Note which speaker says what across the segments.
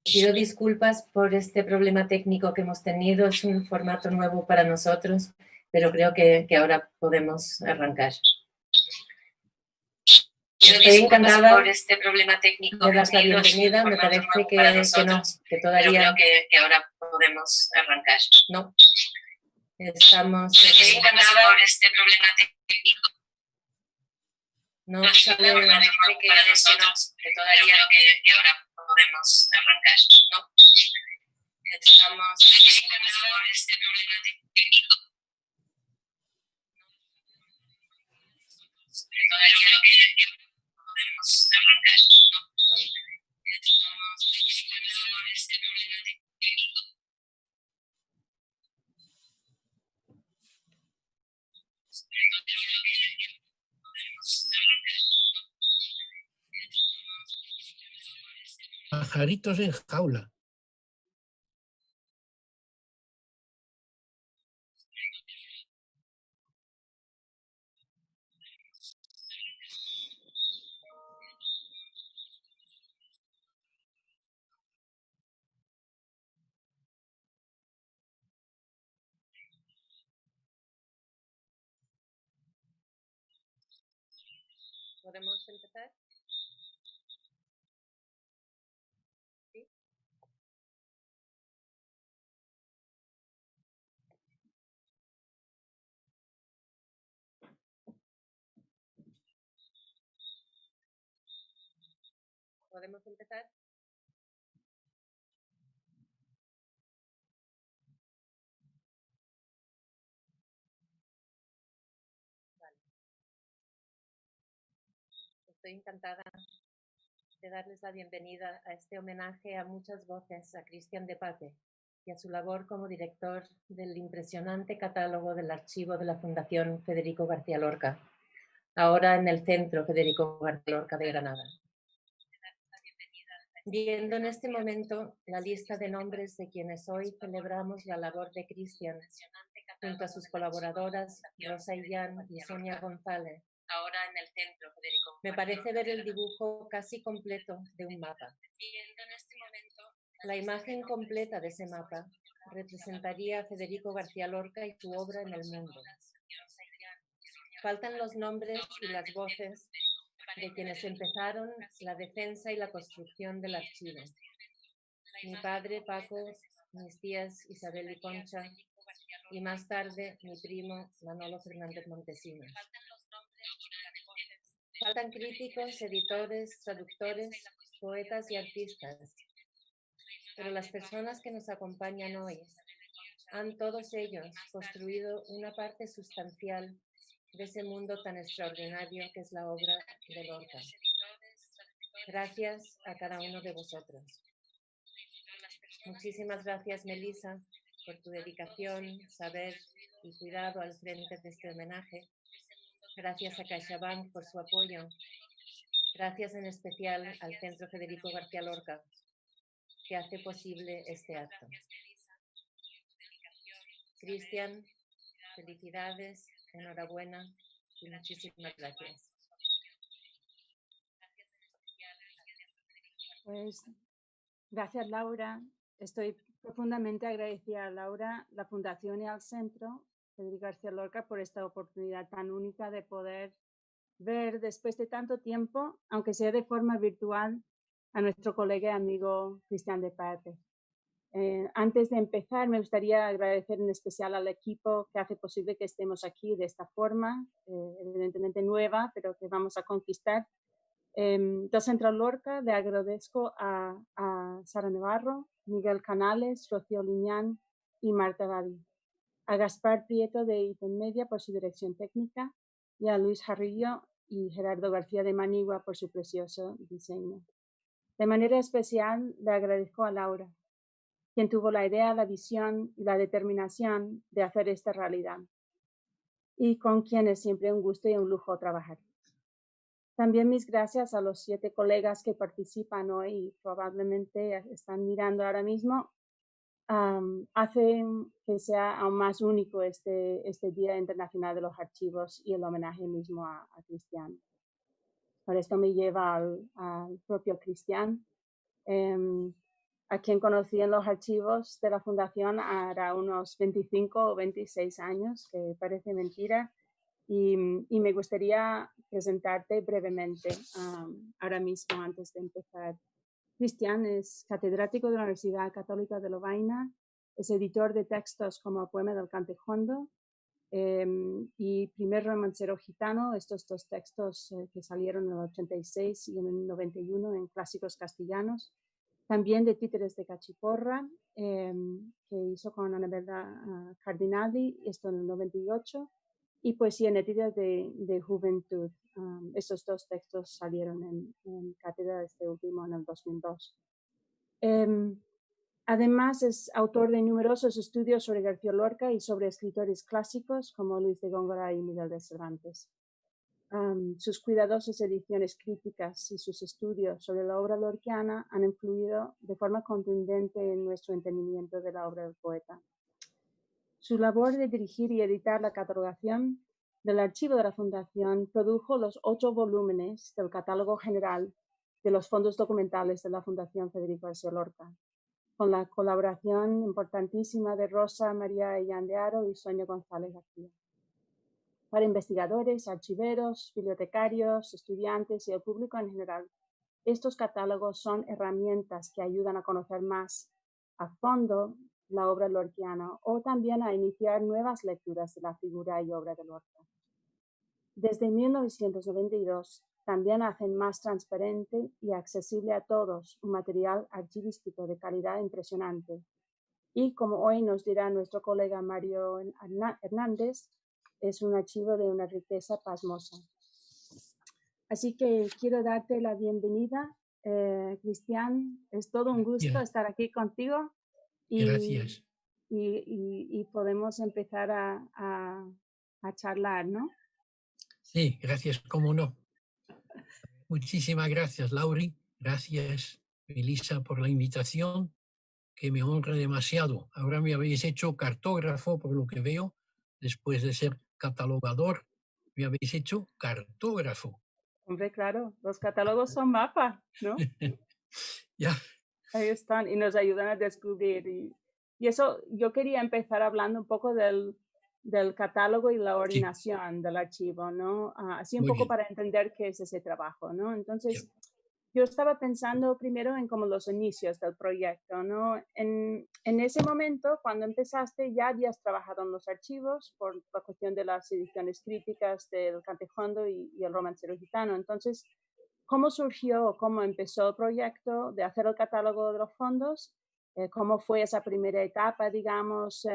Speaker 1: Pido disculpas por este problema técnico que hemos tenido. Es un formato nuevo para nosotros, pero creo que ahora podemos arrancar. Estoy encantada
Speaker 2: por este problema técnico
Speaker 1: de dar la bienvenida. Me parece que no, que todavía...
Speaker 2: Pero creo que ahora podemos arrancar.
Speaker 1: No. Estamos...
Speaker 2: Estoy encantada por este problema técnico.
Speaker 1: No sale...
Speaker 2: para nosotros, que todavía creo que ahora podemos arrancar. No. Estoy encantada por este problema técnico. Que todavía creo que podemos arrancar. No.
Speaker 1: Perdón.
Speaker 2: Estamos encantados por este problema técnico.
Speaker 3: Pajaritos en jaula.
Speaker 1: ¿Podemos empezar? ¿Sí? ¿Podemos empezar? Vale. Estoy encantada de darles la bienvenida a este homenaje a muchas voces a Cristian de Pate y a su labor como director del impresionante catálogo del archivo de la Fundación Federico García Lorca, ahora en el Centro Federico García Lorca de Granada. Viendo en este momento la lista de nombres de quienes hoy celebramos la labor de Cristian, junto a sus colaboradoras Rosa Illán y Sonia González,
Speaker 2: Ahora en el Centro Federico.
Speaker 1: me parece ver el dibujo casi completo de un mapa.
Speaker 2: Viendo en este momento
Speaker 1: La imagen completa de ese mapa representaría a Federico García Lorca y su obra en el mundo. Faltan los nombres y las voces de quienes empezaron la defensa y la construcción del archivo. Mi padre, Paco, mis tías Isabel y Concha, y más tarde mi primo Manolo Fernández Montesinos. Faltan críticos, editores, traductores, poetas y artistas. Pero las personas que nos acompañan hoy han todos ellos construido una parte sustancial de ese mundo tan extraordinario que es la obra de Lorca. Gracias a cada uno de vosotros. Muchísimas gracias, Melissa, por tu dedicación, saber y cuidado al frente de este homenaje. Gracias a CaixaBank por su apoyo. Gracias en especial al Centro Federico García Lorca, que hace posible este acto. Cristian, felicidades, enhorabuena y muchísimas gracias.
Speaker 4: Pues gracias, Laura. Estoy profundamente agradecida a Laura, la Fundación y al Centro Federico García Lorca por esta oportunidad tan única de poder ver después de tanto tiempo, aunque sea de forma virtual, a nuestro colega y amigo Cristian de Pate. Antes de empezar, me gustaría agradecer en especial al equipo que hace posible que estemos aquí de esta forma, evidentemente nueva, pero que vamos a conquistar. Del Centro Lorca le agradezco a Sara Navarro, Miguel Canales, Rocío Liñán y Marta David, a Gaspar Prieto de Iten Media por su dirección técnica y a Luis Jarrillo y Gerardo García de Manigua por su precioso diseño. De manera especial le agradezco a Laura, quien tuvo la idea, la visión y la determinación de hacer esta realidad, y con quien es siempre un gusto y un lujo trabajar. También mis gracias a los 7 colegas que participan hoy y probablemente están mirando ahora mismo. hacen que sea aún más único este Día Internacional de los Archivos y el homenaje mismo a Cristian. Por esto me lleva al propio Cristian, a quien conocí en los archivos de la Fundación hará unos 25 o 26 años, que parece mentira, y me gustaría presentarte brevemente ahora mismo antes de empezar. Cristian es catedrático de la Universidad Católica de Lovaina, es editor de textos como Poema del Cantejondo y primer romancero gitano, estos dos textos que salieron en el 86 y en el 91 en Clásicos Castellanos. También de Títeres de Cachiporra, que hizo con Annabella Cardinali, esto en el 98, y Poesía nítida de Juventud. Estos dos textos salieron en cátedra, este último en el 2002. Además, es autor de numerosos estudios sobre García Lorca y sobre escritores clásicos como Luis de Góngora y Miguel de Cervantes. Sus cuidadosas ediciones críticas y sus estudios sobre la obra lorquiana han influido de forma contundente en nuestro entendimiento de la obra del poeta. Su labor de dirigir y editar la catalogación del archivo de la Fundación produjo los 8 volúmenes del catálogo general de los fondos documentales de la Fundación Federico García Lorca, con la colaboración importantísima de Rosa María Illán de Haro y Sonia González García. Para investigadores, archiveros, bibliotecarios, estudiantes y el público en general, estos catálogos son herramientas que ayudan a conocer más a fondo la obra lorquiana o también a iniciar nuevas lecturas de la figura y obra de Lorca. Desde 1992, también hacen más transparente y accesible a todos un material archivístico de calidad impresionante. Y como hoy nos dirá nuestro colega Mario Hernández, es un archivo de una riqueza pasmosa. Así que quiero darte la bienvenida, Cristian. Es todo un gusto estar aquí contigo.
Speaker 3: Gracias.
Speaker 4: Y podemos empezar a charlar, ¿no?
Speaker 3: Sí, gracias, cómo no. Muchísimas gracias, Lauri. Gracias, Elisa, por la invitación, que me honra demasiado. Ahora me habéis hecho cartógrafo, por lo que veo, después de ser catalogador, me habéis hecho cartógrafo.
Speaker 4: Hombre, claro, los catálogos son mapas, ¿no?
Speaker 3: Ya.
Speaker 4: Ahí están y nos ayudan a descubrir. Y eso, yo quería empezar hablando un poco del catálogo y la ordenación del archivo, ¿no? Así un
Speaker 3: Muy
Speaker 4: poco
Speaker 3: bien.
Speaker 4: para entender qué es ese trabajo, ¿no? Entonces, yo estaba pensando primero en como los inicios del proyecto, ¿no? En ese momento, cuando empezaste, ya habías trabajado en los archivos por la cuestión de las ediciones críticas del Cantejondo y el Romancero Gitano. Entonces, ¿cómo surgió, cómo empezó el proyecto de hacer el catálogo de los fondos? ¿Cómo fue esa primera etapa, digamos?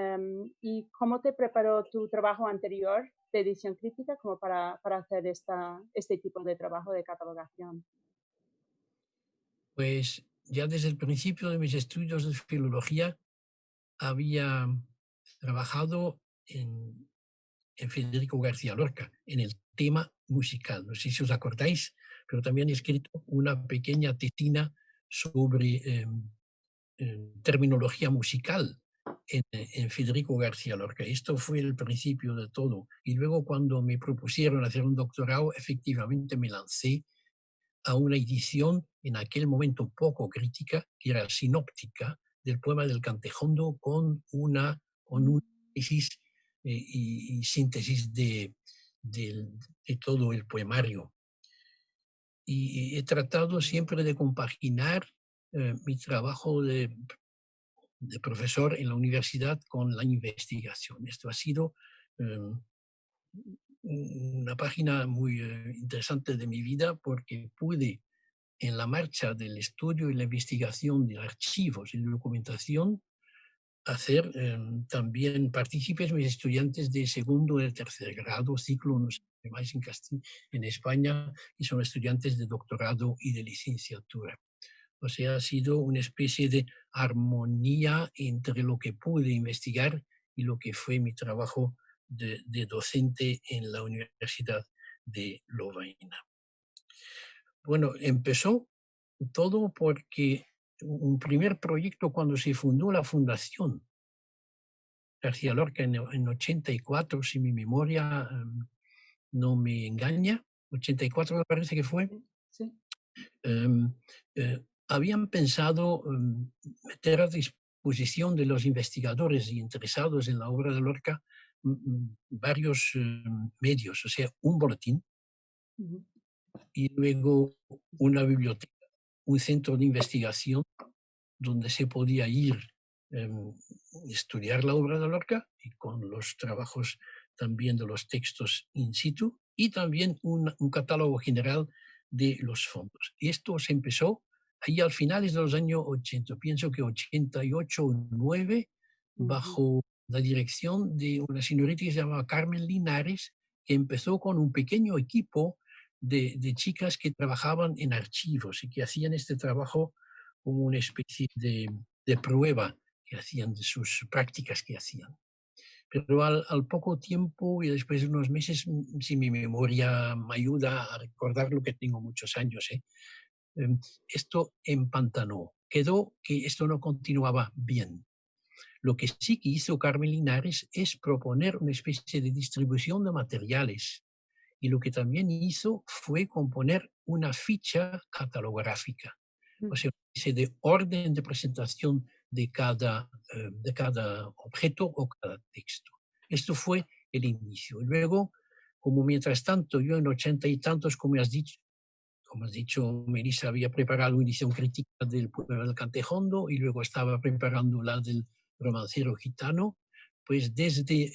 Speaker 4: ¿Y cómo te preparó tu trabajo anterior de edición crítica como para hacer este tipo de trabajo de catalogación?
Speaker 3: Pues ya desde el principio de mis estudios de filología había trabajado en Federico García Lorca, en el tema musical. No sé si os acordáis, pero también he escrito una pequeña tesina sobre terminología musical en Federico García Lorca. Esto fue el principio de todo. Y luego cuando me propusieron hacer un doctorado, efectivamente me lancé a una edición en aquel momento poco crítica, que era sinóptica, del poema del Cantejondo con un análisis y síntesis de todo el poemario. Y he tratado siempre de compaginar mi trabajo de profesor en la universidad con la investigación. Esto ha sido una página muy interesante de mi vida porque pude, en la marcha del estudio y la investigación de archivos y de documentación, hacer también partícipes mis estudiantes de segundo y de tercer grado, ciclo, no sé más en España, y son estudiantes de doctorado y de licenciatura. O sea, ha sido una especie de armonía entre lo que pude investigar y lo que fue mi trabajo de docente en la Universidad de Lovaina. Bueno, empezó todo porque un primer proyecto cuando se fundó la Fundación García Lorca en 84, si mi memoria no me engaña, 84 me parece que fue.
Speaker 4: Sí.
Speaker 3: Habían pensado meter a disposición de los investigadores y interesados en la obra de Lorca varios medios, o sea, un boletín y luego una biblioteca, un centro de investigación donde se podía ir estudiar la obra de Lorca y con los trabajos también de los textos in situ y también un catálogo general de los fondos. Y esto se empezó ahí al finales de los años 80, pienso que 88 o 9, bajo la dirección de una señorita que se llamaba Carmen Linares, que empezó con un pequeño equipo de chicas que trabajaban en archivos y que hacían este trabajo como una especie de prueba que hacían de sus prácticas que hacían. Pero al poco tiempo y después de unos meses, si mi memoria me ayuda a recordar lo que tengo muchos años, esto empantanó. Quedó que esto no continuaba bien. Lo que sí que hizo Carmen Linares es proponer una especie de distribución de materiales. Y lo que también hizo fue componer una ficha catalográfica, o sea, una especie de orden de presentación de cada objeto o cada texto. Esto fue el inicio. Y luego, como mientras tanto, yo en 80 y tantos, como has dicho, Melissa había preparado una edición crítica del Poema del Cantejondo y luego estaba preparando la del Romancero Gitano, pues desde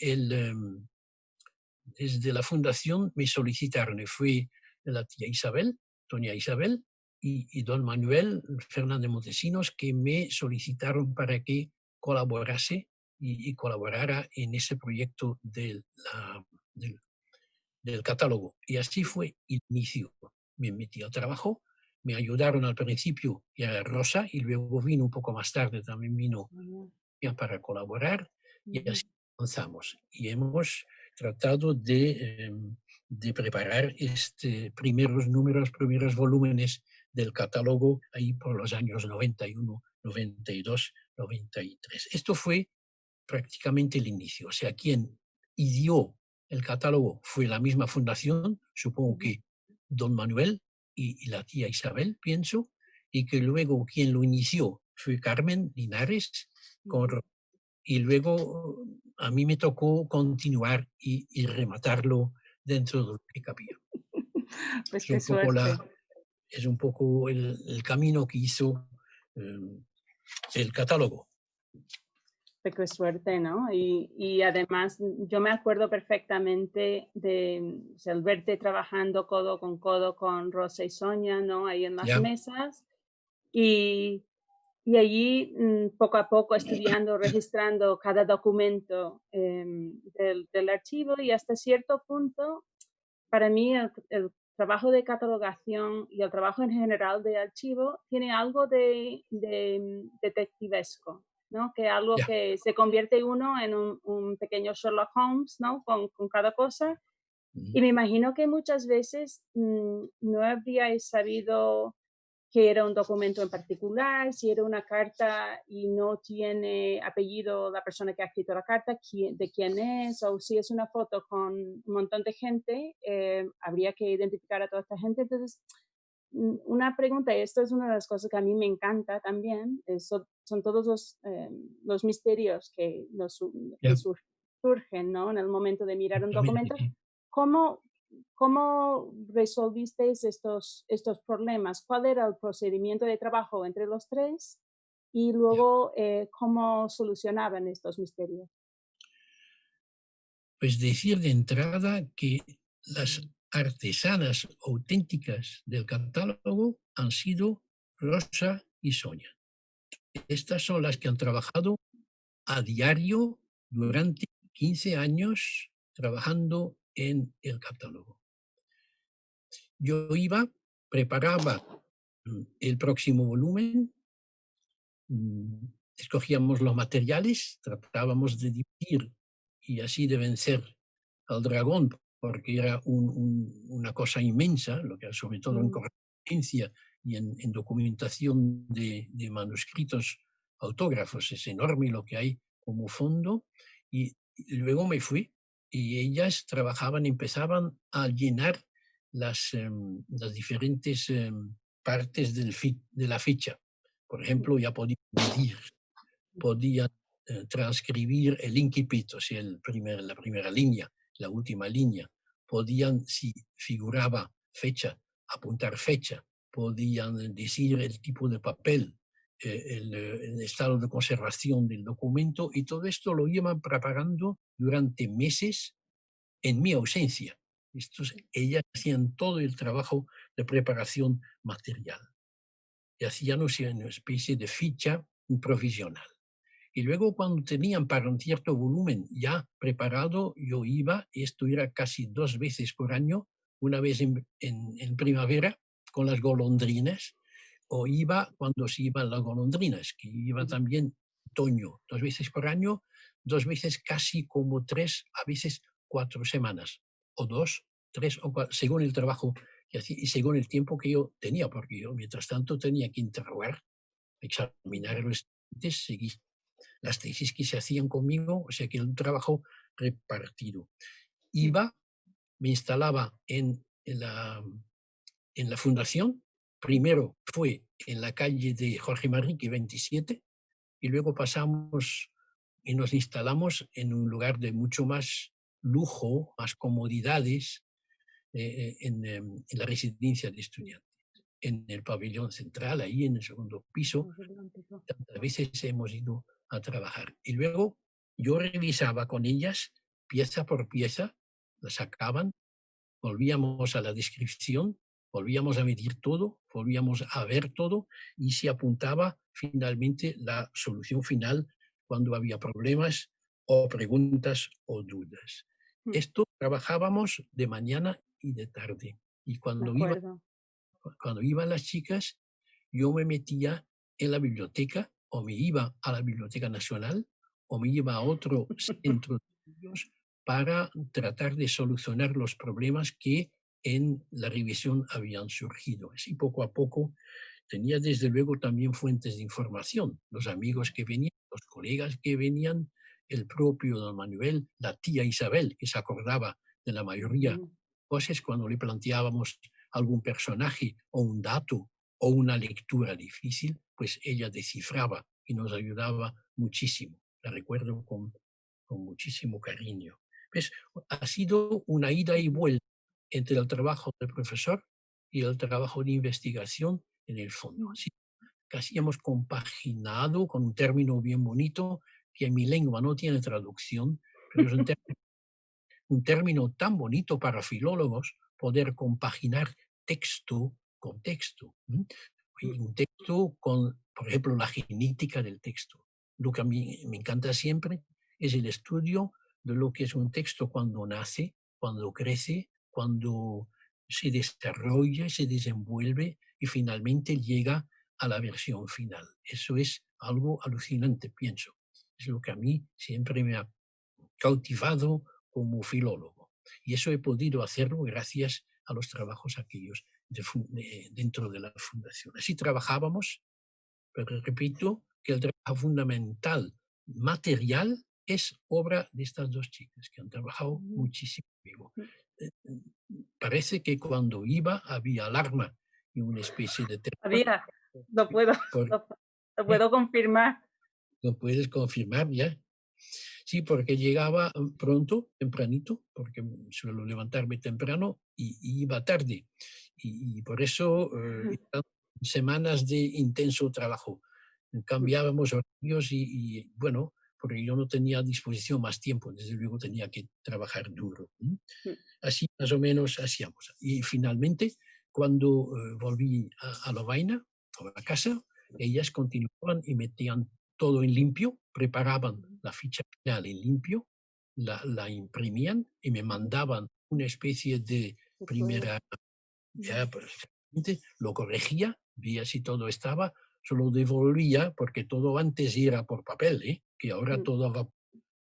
Speaker 3: la fundación me solicitaron, y fue la tía Isabel, doña Isabel, y don Manuel Fernández Montesinos, que me solicitaron para que colaborase y colaborara en ese proyecto del catálogo. Y así fue el inicio. Me metí al trabajo, me ayudaron al principio ya Rosa, y luego vino un poco más tarde, también vino ya para colaborar, y así avanzamos. Y hemos tratado de preparar primeros números, primeros volúmenes del catálogo ahí por los años 91, 92, 93. Esto fue prácticamente el inicio. O sea, quien ideó el catálogo fue la misma fundación, supongo que don Manuel y la tía Isabel, pienso, y que luego quien lo inició fue Carmen Linares, y luego a mí me tocó continuar y rematarlo dentro de lo que cabía.
Speaker 4: Pues qué suerte.
Speaker 3: Es un poco el camino que hizo el catálogo.
Speaker 4: Qué suerte, ¿no? Y además yo me acuerdo perfectamente de el verte trabajando codo con Rosa y Sonia, ¿no? Ahí en las mesas. Y allí, poco a poco, estudiando, registrando cada documento del archivo, y hasta cierto punto, para mí, el trabajo de catalogación y el trabajo en general de archivo tiene algo de detectivesco, ¿no? Que algo que se convierte uno en un pequeño Sherlock Holmes, ¿no? Con cada cosa. Y me imagino que muchas veces no habríais sabido que era un documento en particular, si era una carta y no tiene apellido la persona que ha escrito la carta, de quién es, o si es una foto con un montón de gente, habría que identificar a toda esta gente. Entonces, una pregunta, y esto es una de las cosas que a mí me encanta también, son todos los misterios que surgen, ¿no? En el momento de mirar un documento. ¿Cómo resolvisteis estos problemas? ¿Cuál era el procedimiento de trabajo entre los tres? Y luego, ¿cómo solucionaban estos misterios?
Speaker 3: Pues decir de entrada que las artesanas auténticas del catálogo han sido Rosa y Sonia. Estas son las que han trabajado a diario durante 15 años trabajando en el catálogo. Yo preparaba el próximo volumen, escogíamos los materiales, tratábamos de dividir y así de vencer al dragón, porque era una cosa inmensa, lo que sobre todo en correspondencia y en documentación de manuscritos autógrafos. Es enorme lo que hay como fondo. Y luego me fui y ellas empezaban a llenar las diferentes partes de la ficha. Por ejemplo, ya podían medir, podían transcribir el incipit, o sea, la primera línea, la última línea. Podían, si figuraba fecha, apuntar fecha. Podían decir el tipo de papel, el estado de conservación del documento, y todo esto lo iban preparando durante meses en mi ausencia. Ellas hacían todo el trabajo de preparación material y hacían una especie de ficha provisional. Y luego, cuando tenían para un cierto volumen ya preparado, yo iba, y esto era casi 2 veces por año, una vez en primavera con las golondrinas, o iba cuando se iban las golondrinas, que iba también otoño, 2 veces por año, 2 veces casi como 3, a veces 4 semanas, o 2, 3 o 4, según el trabajo que hacía y según el tiempo que yo tenía, porque yo mientras tanto tenía que interrogar, examinar a los estudiantes, seguir las tesis que se hacían conmigo, o sea que era un trabajo repartido. Iba, me instalaba en la fundación. Primero fue en la calle de Jorge Manrique 27 y luego pasamos y nos instalamos en un lugar de mucho más lujo, más comodidades, en la residencia de estudiantes, en el pabellón central, ahí en el segundo piso. Tantas veces hemos ido a trabajar. Y luego yo revisaba con ellas pieza por pieza, la sacaban, volvíamos a la descripción, volvíamos a medir todo, volvíamos a ver todo y se apuntaba finalmente la solución final cuando había problemas o preguntas o dudas. Esto trabajábamos de mañana y de tarde. Y cuando iban las chicas, yo me metía en la biblioteca, o me iba a la Biblioteca Nacional, o me iba a otro centro de estudios para tratar de solucionar los problemas que en la revisión habían surgido. Así poco a poco tenía desde luego también fuentes de información, los amigos que venían, los colegas que venían, el propio don Manuel, la tía Isabel, que se acordaba de la mayoría de cosas cuando le planteábamos algún personaje o un dato o una lectura difícil, pues ella descifraba y nos ayudaba muchísimo. La recuerdo con muchísimo cariño. Pues ha sido una ida y vuelta entre el trabajo del profesor y el trabajo de investigación en el fondo. Así, casi hemos compaginado con un término bien bonito que en mi lengua no tiene traducción, pero es un término tan bonito para filólogos, poder compaginar texto con texto. Y un texto con, por ejemplo, la genética del texto. Lo que a mí me encanta siempre es el estudio de lo que es un texto cuando nace, cuando crece, cuando se desarrolla, se desenvuelve y finalmente llega a la versión final. Eso es algo alucinante, pienso. Es lo que a mí siempre me ha cautivado como filólogo. Y eso he podido hacerlo gracias a los trabajos aquellos dentro de la fundación. Así trabajábamos, pero repito que el trabajo fundamental material es obra de estas 2 chicas que han trabajado muchísimo conmigo. Parece que cuando iba había alarma y una especie de terror.
Speaker 4: Había, lo puedo confirmar.
Speaker 3: ¿Lo puedes confirmar ya? Sí, porque llegaba pronto, tempranito, porque suelo levantarme temprano y iba tarde. Y por eso semanas de intenso trabajo. Cambiábamos horarios y bueno, porque yo no tenía a disposición más tiempo, desde luego tenía que trabajar duro. Así más o menos hacíamos. Y finalmente, cuando volví a Lovaina, a la casa, ellas continuaban y metían todo en limpio, preparaban la ficha final en limpio, la imprimían y me mandaban una especie de primera, ya, pues, lo corregía, veía si todo estaba, solo devolvía, porque todo antes era por papel, que ahora todo va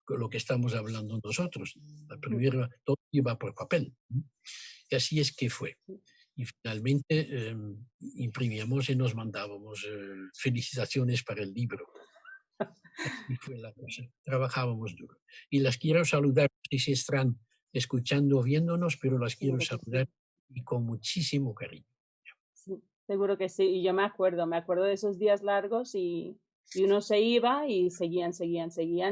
Speaker 3: con lo que estamos hablando nosotros. La primera, todo iba por papel. Y así es que fue. Y finalmente imprimíamos y nos mandábamos felicitaciones para el libro. Así fue la cosa. Trabajábamos duro. Y las quiero saludar, no sé si están escuchando o viéndonos, pero las quiero
Speaker 4: Seguro que
Speaker 3: saludar
Speaker 4: sí.
Speaker 3: y con muchísimo cariño.
Speaker 4: Sí, seguro que sí. Y yo me acuerdo de esos días largos y uno se iba y seguían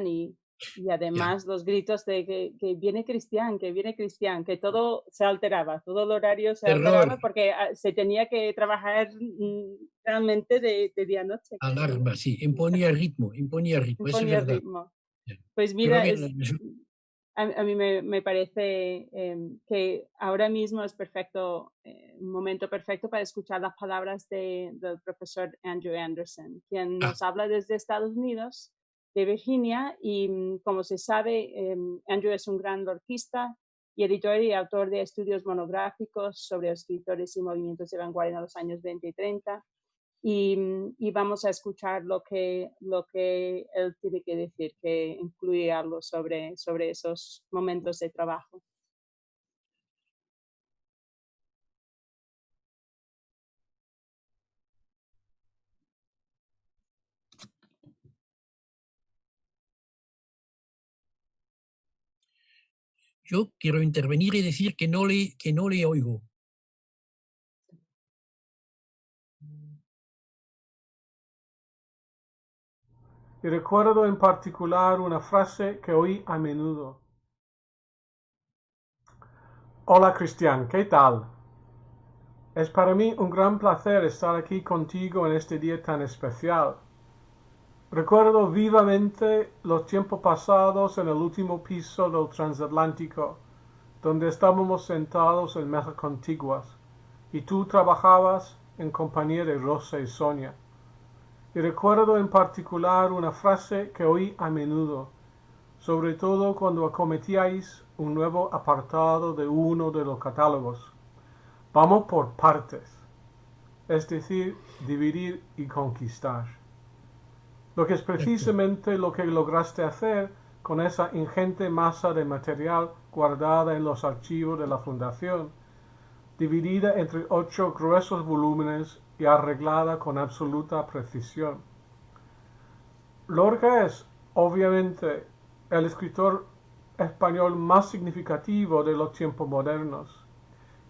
Speaker 4: y
Speaker 3: Ya,
Speaker 4: además los gritos de que viene Cristian, que todo se alteraba, todo el horario se
Speaker 3: terror,
Speaker 4: alteraba porque se tenía que trabajar realmente de día a noche.
Speaker 3: alarma, sí, imponía ritmo, eso es
Speaker 4: Ponía
Speaker 3: verdad.
Speaker 4: ritmo.
Speaker 3: Ya.
Speaker 4: Pues
Speaker 3: Pero
Speaker 4: mira,
Speaker 3: bien,
Speaker 4: a mí me parece que ahora mismo es perfecto, un momento perfecto para escuchar las palabras del profesor Andrew Anderson, quien
Speaker 3: ah,
Speaker 4: nos habla desde Estados Unidos, de Virginia, y como se sabe, Andrew es un gran lorquista y editor y autor de estudios monográficos sobre escritores y movimientos de vanguardia en los años 20 y 30. Y vamos a escuchar lo que él tiene que decir, que incluye algo sobre esos momentos de trabajo.
Speaker 3: yo quiero intervenir y decir que no le oigo.
Speaker 5: Y recuerdo en particular una frase que oí a menudo. Hola Cristian, ¿qué tal? Es para mí un gran placer estar aquí contigo en este día tan especial. Recuerdo vivamente los tiempos pasados en el último piso del transatlántico, donde estábamos sentados en mesas contiguas, y tú trabajabas en compañía de Rosa y Sonia. Y recuerdo en particular una frase que oí a menudo, sobre todo cuando acometíais un nuevo apartado de uno de los catálogos. Vamos por partes, es decir, dividir y conquistar. Lo que es precisamente lo que lograste hacer con esa ingente masa de material guardada en los archivos de la Fundación, dividida entre 8 gruesos volúmenes y arreglada con absoluta precisión. Lorca es, obviamente, el escritor español más significativo de los tiempos modernos,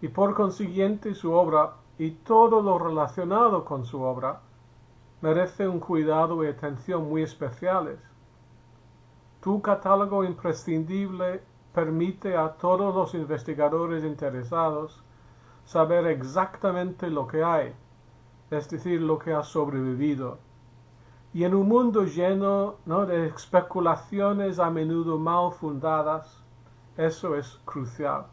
Speaker 5: y por consiguiente su obra y todo lo relacionado con su obra merece un cuidado y atención muy especiales. Tu catálogo imprescindible permite a todos los investigadores interesados saber exactamente lo que hay, es decir, lo que ha sobrevivido. Y en un mundo lleno, ¿no?, de especulaciones a menudo mal fundadas, eso es crucial.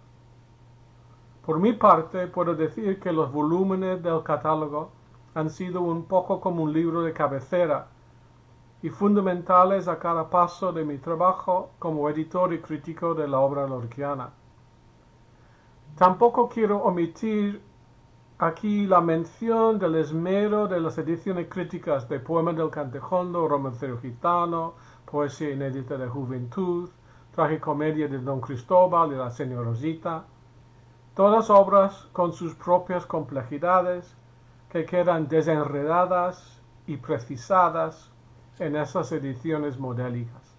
Speaker 5: Por mi parte, puedo decir que los volúmenes del catálogo han sido un poco como un libro de cabecera y fundamentales a cada paso de mi trabajo como editor y crítico de la obra lorquiana. Tampoco quiero omitir aquí la mención del esmero de las ediciones críticas de Poemas del Cantejondo, Romancero Gitano, Poesía Inédita de Juventud, Tragicomedia de Don Cristóbal y la Señora Rosita, todas obras con sus propias complejidades que quedan desenredadas y precisadas en esas ediciones modélicas.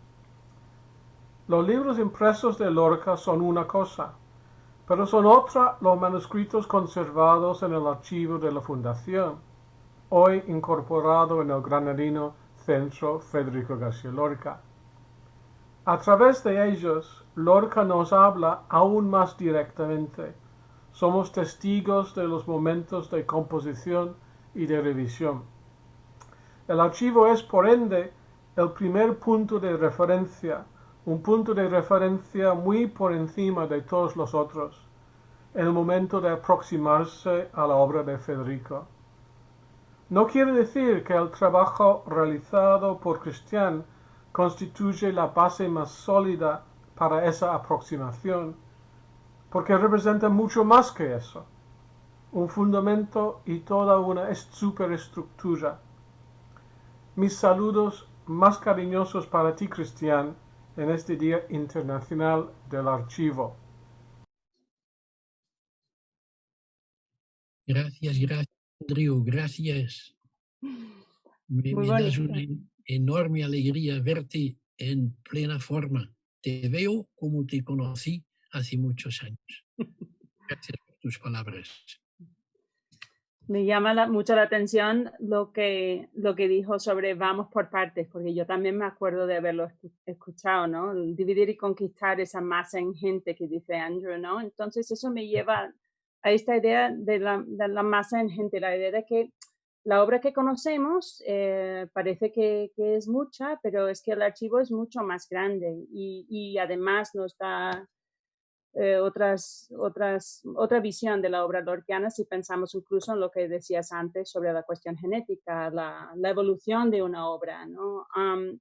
Speaker 5: Los libros impresos de Lorca son una cosa, pero son otra los manuscritos conservados en el archivo de la Fundación, hoy incorporado en el granadino Centro Federico García Lorca. A través de ellos, Lorca nos habla aún más directamente. Somos testigos de los momentos de composición y de revisión. El archivo es, por ende, el primer punto de referencia, un punto de referencia muy por encima de todos los otros, en el momento de aproximarse a la obra de Federico. No quiere decir que el trabajo realizado por Cristian constituye la base más sólida para esa aproximación, porque representa mucho más que eso, un fundamento y toda una superestructura. Mis saludos más cariñosos para ti, Cristian, en este Día Internacional del Archivo.
Speaker 3: Gracias, Andrew, gracias. Me das
Speaker 4: bonito.
Speaker 3: una enorme alegría verte en plena forma. Te veo como te conocí hace muchos años. Gracias por tus palabras.
Speaker 4: Me llama mucho la atención lo que dijo sobre vamos por partes, porque yo también me acuerdo de haberlo escuchado, ¿no? El dividir y conquistar esa masa ingente que dice Andrew, ¿no? Entonces eso me lleva a esta idea de la masa ingente, la idea de que la obra que conocemos parece que es mucha, pero es que el archivo es mucho más grande y además nos da otra visión de la obra lorquiana si pensamos incluso en lo que decías antes sobre la cuestión genética, la evolución de una obra, ¿no?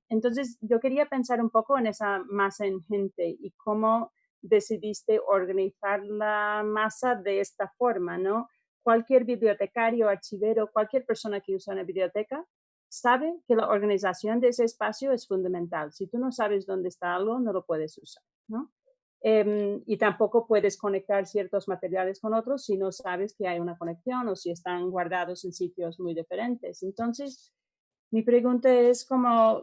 Speaker 4: Entonces, yo quería pensar un poco en esa masa ingente y cómo decidiste organizar la masa de esta forma, ¿no? Cualquier bibliotecario, archivero, cualquier persona que usa una biblioteca sabe que la organización de ese espacio es fundamental. Si tú no sabes dónde está algo, no lo puedes usar, ¿no? Y tampoco puedes conectar ciertos materiales con otros si no sabes que hay una conexión o si están guardados en sitios muy diferentes. Entonces, mi pregunta es cómo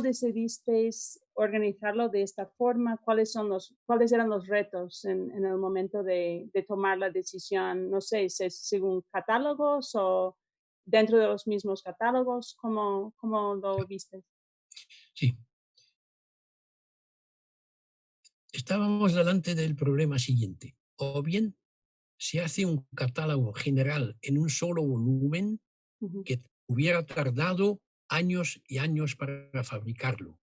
Speaker 4: decidisteis organizarlo de esta forma, cuáles eran los retos en el momento de tomar la decisión, no sé, según catálogos o dentro de los mismos catálogos, ¿cómo lo viste?
Speaker 3: Sí. Estábamos delante del problema siguiente. O bien se hace un catálogo general en un solo volumen que hubiera tardado años y años para fabricarlo.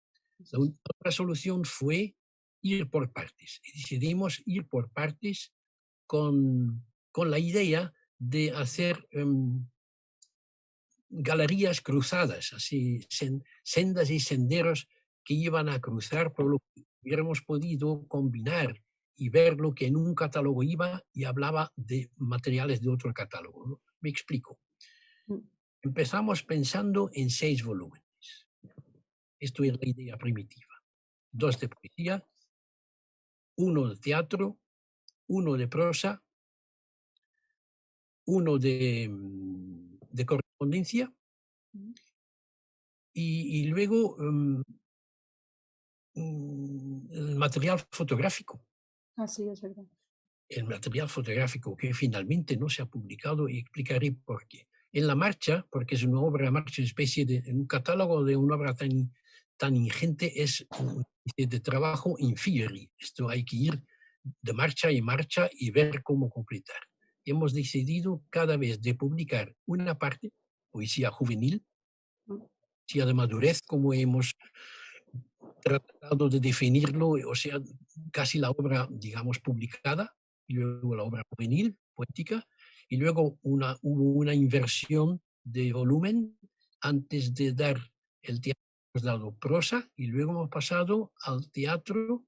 Speaker 3: La otra solución fue ir por partes. Y decidimos ir por partes con la idea de hacer galerías cruzadas, así sendas y senderos que iban a cruzar por lo que hubiéramos podido combinar y ver lo que en un catálogo iba y hablaba de materiales de otro catálogo, ¿no? Me explico. Empezamos pensando en 6 volúmenes. Esto es la idea primitiva. 2 de poesía, 1 de teatro, 1 de prosa, 1 de correspondencia y luego el material fotográfico.
Speaker 4: Así es verdad.
Speaker 3: El material fotográfico que finalmente no se ha publicado y explicaré por qué. En La Marcha, porque es una obra, Marcha, especie de un catálogo de una obra tan ingente, es una especie de trabajo inferior. Esto hay que ir de marcha en marcha y ver cómo completar. Y hemos decidido cada vez de publicar una parte, poesía juvenil, poesía de madurez, como hemos tratado de definirlo, o sea, casi la obra, digamos, publicada, y luego la obra juvenil, poética, y luego hubo una inversión de volumen antes de dar el teatro, hemos dado prosa, y luego hemos pasado al teatro,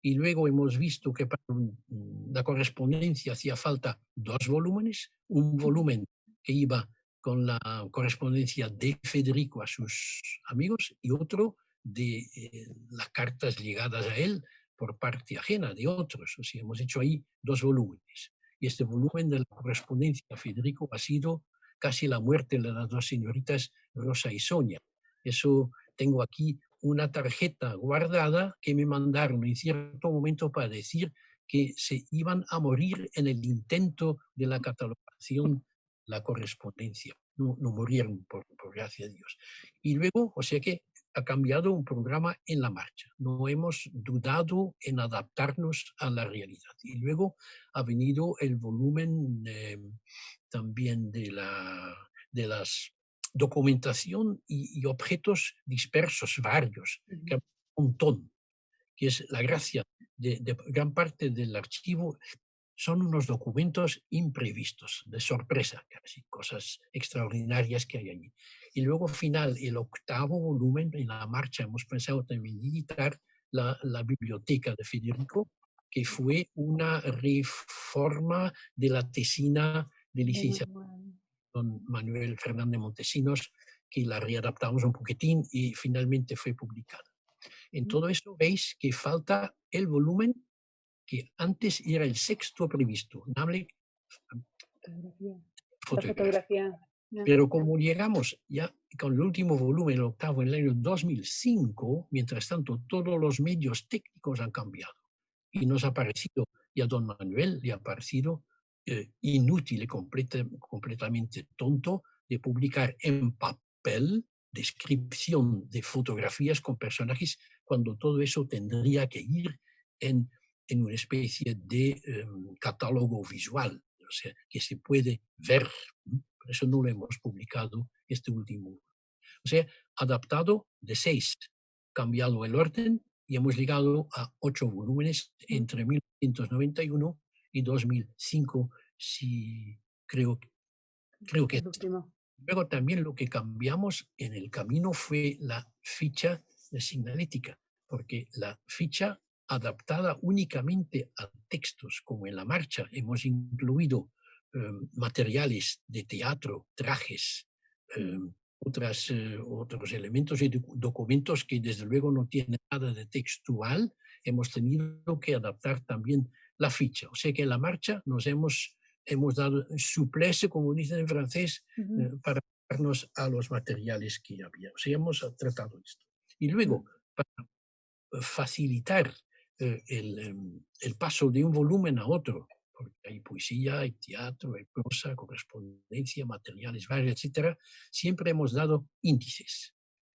Speaker 3: y luego hemos visto que para la correspondencia hacía falta 2 volúmenes, un volumen que iba con la correspondencia de Federico a sus amigos y otro de las cartas llegadas a él por parte ajena de otros. O sea, hemos hecho ahí 2 volúmenes. Y este volumen de la correspondencia a Federico ha sido casi la muerte de las 2 señoritas Rosa y Sonia. Eso tengo aquí una tarjeta guardada que me mandaron en cierto momento para decir que se iban a morir en el intento de la catalogación, la correspondencia. No murieron, por gracia de Dios. Y luego, o sea que ha cambiado un programa en la marcha. No hemos dudado en adaptarnos a la realidad. Y luego ha venido el volumen también de las documentación y objetos dispersos, varios, que hay un montón, que es la gracia de gran parte del archivo. Son unos documentos imprevistos, de sorpresa, casi cosas extraordinarias que hay allí. Y luego, final, el 8º volumen, en la marcha hemos pensado también editar la biblioteca de Federico, que fue una reforma de la tesina de licenciatura don Manuel Fernández Montesinos, que la readaptamos un poquitín y finalmente fue publicada. En todo esto veis que falta el volumen que antes era el 6º previsto,
Speaker 4: Fotografía. Yeah.
Speaker 3: Pero como llegamos ya con el último volumen, el octavo, en el año 2005, mientras tanto todos los medios técnicos han cambiado y nos ha parecido, y a don Manuel le ha parecido inútil y completamente tonto de publicar en papel descripción de fotografías con personajes cuando todo eso tendría que ir en una especie de catálogo visual, o sea, que se puede ver. Por eso no lo hemos publicado este último. O sea, adaptado de 6, cambiado el orden y hemos llegado a 8 volúmenes entre 1991 y 2005, si creo que es. Luego también lo que cambiamos en el camino fue la ficha de signalética, porque la ficha adaptada únicamente a textos, como en la marcha hemos incluido materiales de teatro, trajes, otros elementos y documentos que desde luego no tienen nada de textual, hemos tenido que adaptar también la ficha. O sea que en la marcha nos hemos dado souplesse, como dicen en francés, para darnos a los materiales que había. O sea, hemos tratado esto. Y luego, para facilitar el paso de un volumen a otro, porque hay poesía, hay teatro, hay prosa, correspondencia, materiales varios, etc., siempre hemos dado índices.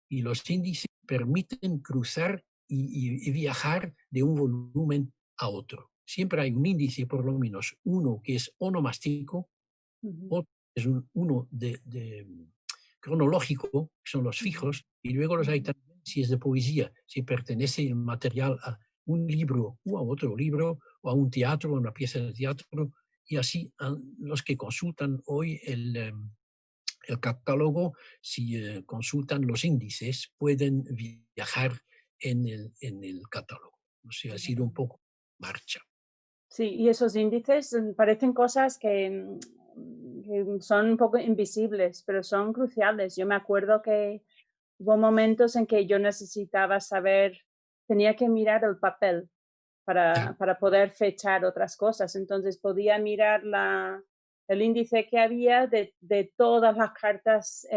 Speaker 3: Y los índices permiten cruzar y viajar de un volumen a otro. Siempre hay un índice, por lo menos uno que es onomástico, otro es uno de cronológico, que son los fijos, y luego los hay también si es de poesía, si pertenece el material a un libro o a otro libro, o a un teatro, o a una pieza de teatro, y así los que consultan hoy el catálogo, si consultan los índices, pueden viajar en el catálogo. O sea, ha sido un poco marcha.
Speaker 4: Sí, y esos índices parecen cosas que son un poco invisibles, pero son cruciales. Yo me acuerdo que hubo momentos en que yo necesitaba saber, tenía que mirar el papel para poder fechar otras cosas. Entonces podía mirar el índice que había de todas las cartas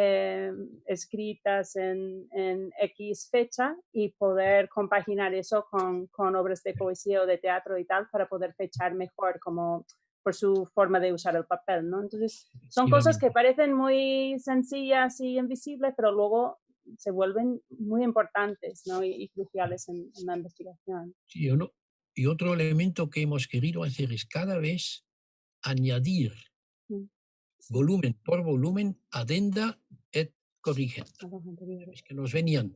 Speaker 4: escritas en X fecha y poder compaginar eso con obras de poesía o de teatro y tal para poder fechar mejor como por su forma de usar el papel, ¿no? Entonces son cosas que parecen muy sencillas y invisibles, pero luego se vuelven muy importantes, ¿no? y cruciales en la investigación.
Speaker 3: Sí, y otro elemento que hemos querido hacer es cada vez añadir volumen por volumen, adenda et corrigenda. Es que nos venían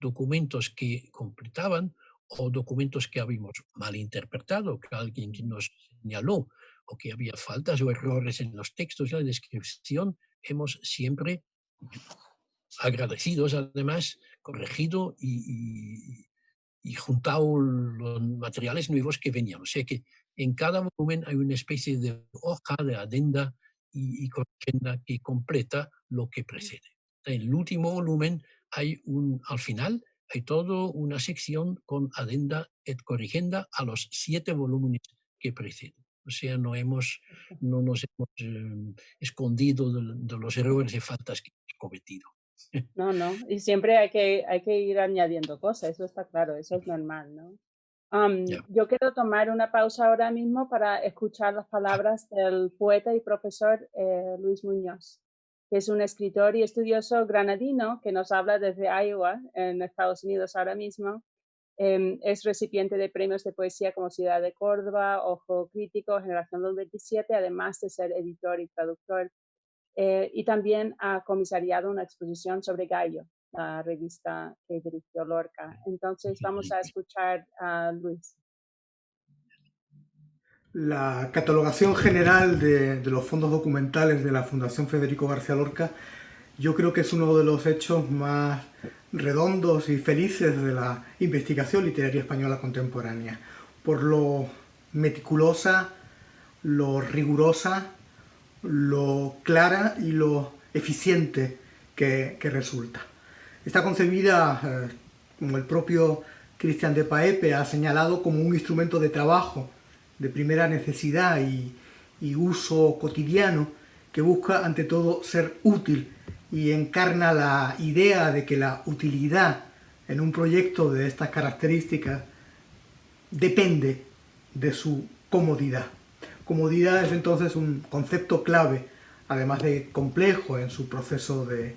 Speaker 3: documentos que completaban o documentos que habíamos malinterpretado, que alguien nos señaló, o que había faltas o errores en los textos y la descripción, hemos siempre, agradecidos además, corregido y juntado los materiales nuevos que venían. O sea que en cada volumen hay una especie de hoja de adenda y corrigenda que completa lo que precede. En el último volumen al final hay toda una sección con adenda et corrigenda a los 7 volúmenes que preceden. O sea, no nos hemos escondido de los errores y faltas que hemos cometido.
Speaker 4: No, y siempre hay que ir añadiendo cosas, eso está claro, eso es normal, ¿no? Yo quiero tomar una pausa ahora mismo para escuchar las palabras del poeta y profesor Luis Muñoz, que es un escritor y estudioso granadino que nos habla desde Iowa, en Estados Unidos ahora mismo. Es recipiente de premios de poesía como Ciudad de Córdoba, Ojo Crítico, Generación del 27, además de ser editor y traductor. Y también ha comisariado una exposición sobre Gallo, la revista que dirigió Lorca. Entonces vamos a escuchar a Luis.
Speaker 6: La catalogación general de los fondos documentales de la Fundación Federico García Lorca yo creo que es uno de los hechos más redondos y felices de la investigación literaria española contemporánea, por lo meticulosa, lo rigurosa, lo clara y lo eficiente que resulta. Está concebida, como el propio Cristian de Paepe ha señalado, como un instrumento de trabajo de primera necesidad y y uso cotidiano que busca ante todo ser útil y encarna la idea de que la utilidad en un proyecto de estas características depende de su comodidad. Comodidad es entonces un concepto clave, además de complejo en su proceso de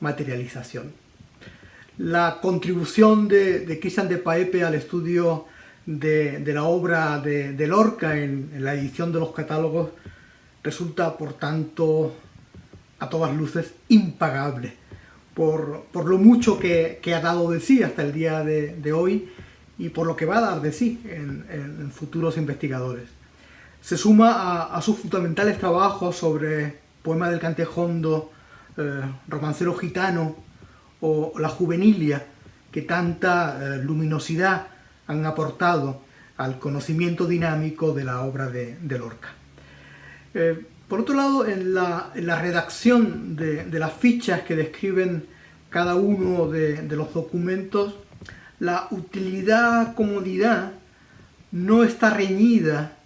Speaker 6: materialización. La contribución de Cristian de Paepe al estudio de la obra de Lorca en la edición de los catálogos resulta, por tanto, a todas luces, impagable por lo mucho que ha dado de sí hasta el día de hoy y por lo que va a dar de sí en futuros investigadores. Se suma a sus fundamentales trabajos sobre Poema del Cantejondo, Romancero Gitano o La Juvenilia, que tanta luminosidad han aportado al conocimiento dinámico de la obra de Lorca. Por otro lado, en la redacción de las fichas que describen cada uno de los documentos, la utilidad-comodidad no está reñida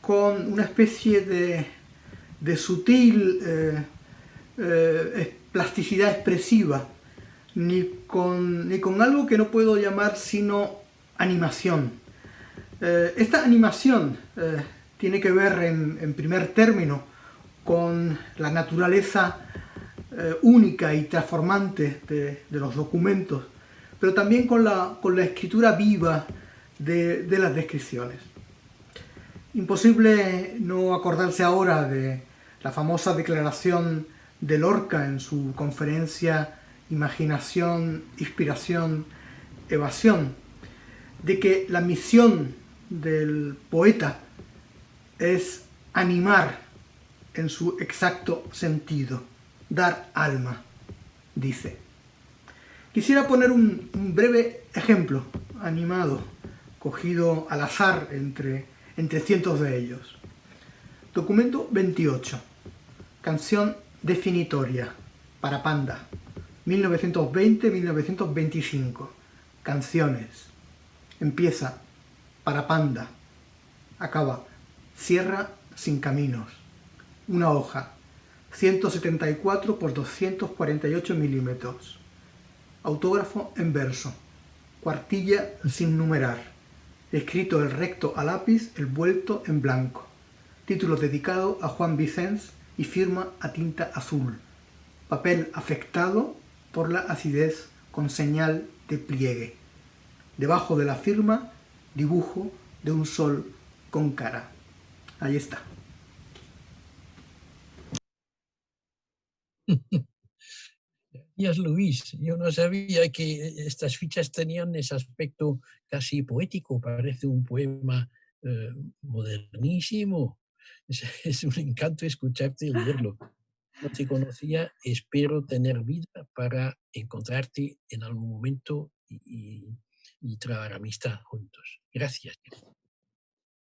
Speaker 6: con una especie de sutil plasticidad expresiva, ni con algo que no puedo llamar sino animación. Esta animación tiene que ver en primer término con la naturaleza única y transformante de los documentos, pero también con la escritura viva de las descripciones. Imposible no acordarse ahora de la famosa declaración de Lorca en su conferencia Imaginación, Inspiración, Evasión, de que la misión del poeta es animar en su exacto sentido, dar alma, dice. Quisiera poner un breve ejemplo animado, cogido al azar entre cientos de ellos. Documento 28, canción definitoria, para Panda, 1920-1925, canciones. Empieza, para Panda, acaba, Sierra sin caminos, una hoja, 174 por 248 milímetros, autógrafo en verso, cuartilla sin numerar, escrito el recto a lápiz, el vuelto en blanco, título dedicado a Juan Vicens y firma a tinta azul, papel afectado por la acidez con señal de pliegue, debajo de la firma, dibujo de un sol con cara. Ahí está.
Speaker 3: Gracias, Luis. Yo no sabía que estas fichas tenían ese aspecto casi poético. Parece un poema modernísimo. Es un encanto escucharte y leerlo. No te conocía, espero tener vida para encontrarte en algún momento y trabajar amistad juntos. Gracias.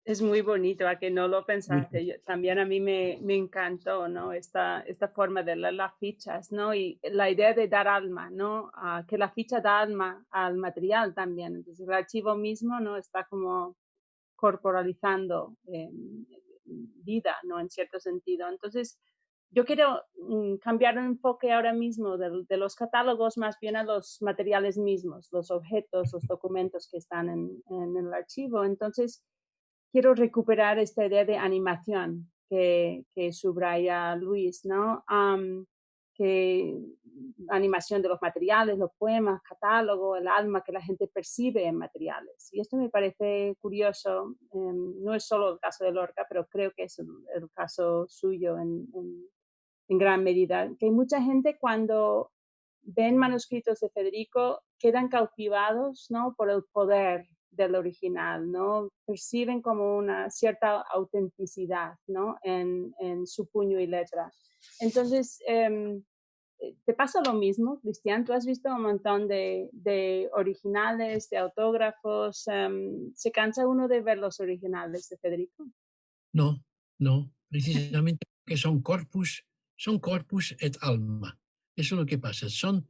Speaker 4: Es muy bonito, a que no lo pensaste. También a mí me encantó, ¿no? Esta forma de leer las fichas, ¿no? Y la idea de dar alma, ¿no? Que la ficha da alma al material también. Entonces el archivo mismo, ¿no? Está como corporalizando vida, ¿no? En cierto sentido. Entonces yo quiero cambiar el enfoque ahora mismo de los catálogos más bien a los materiales mismos, los objetos, los documentos que están en el archivo. Entonces quiero recuperar esta idea de animación que subraya Luis, ¿no? Que animación de los materiales, los poemas, catálogo, el alma que la gente percibe en materiales. Y esto me parece curioso. No es solo el caso de Lorca, pero creo que es el caso suyo en gran medida. Que hay mucha gente cuando ven manuscritos de Federico quedan cautivados, ¿no? Por el poder del original, ¿no? Perciben como una cierta autenticidad, ¿no? En su puño y letra. Entonces, ¿te pasa lo mismo, Cristian? ¿Tú has visto un montón de originales, de autógrafos? ¿Se cansa uno de ver los originales de Federico?
Speaker 3: No, precisamente porque son corpus et alma. Eso es lo que pasa, son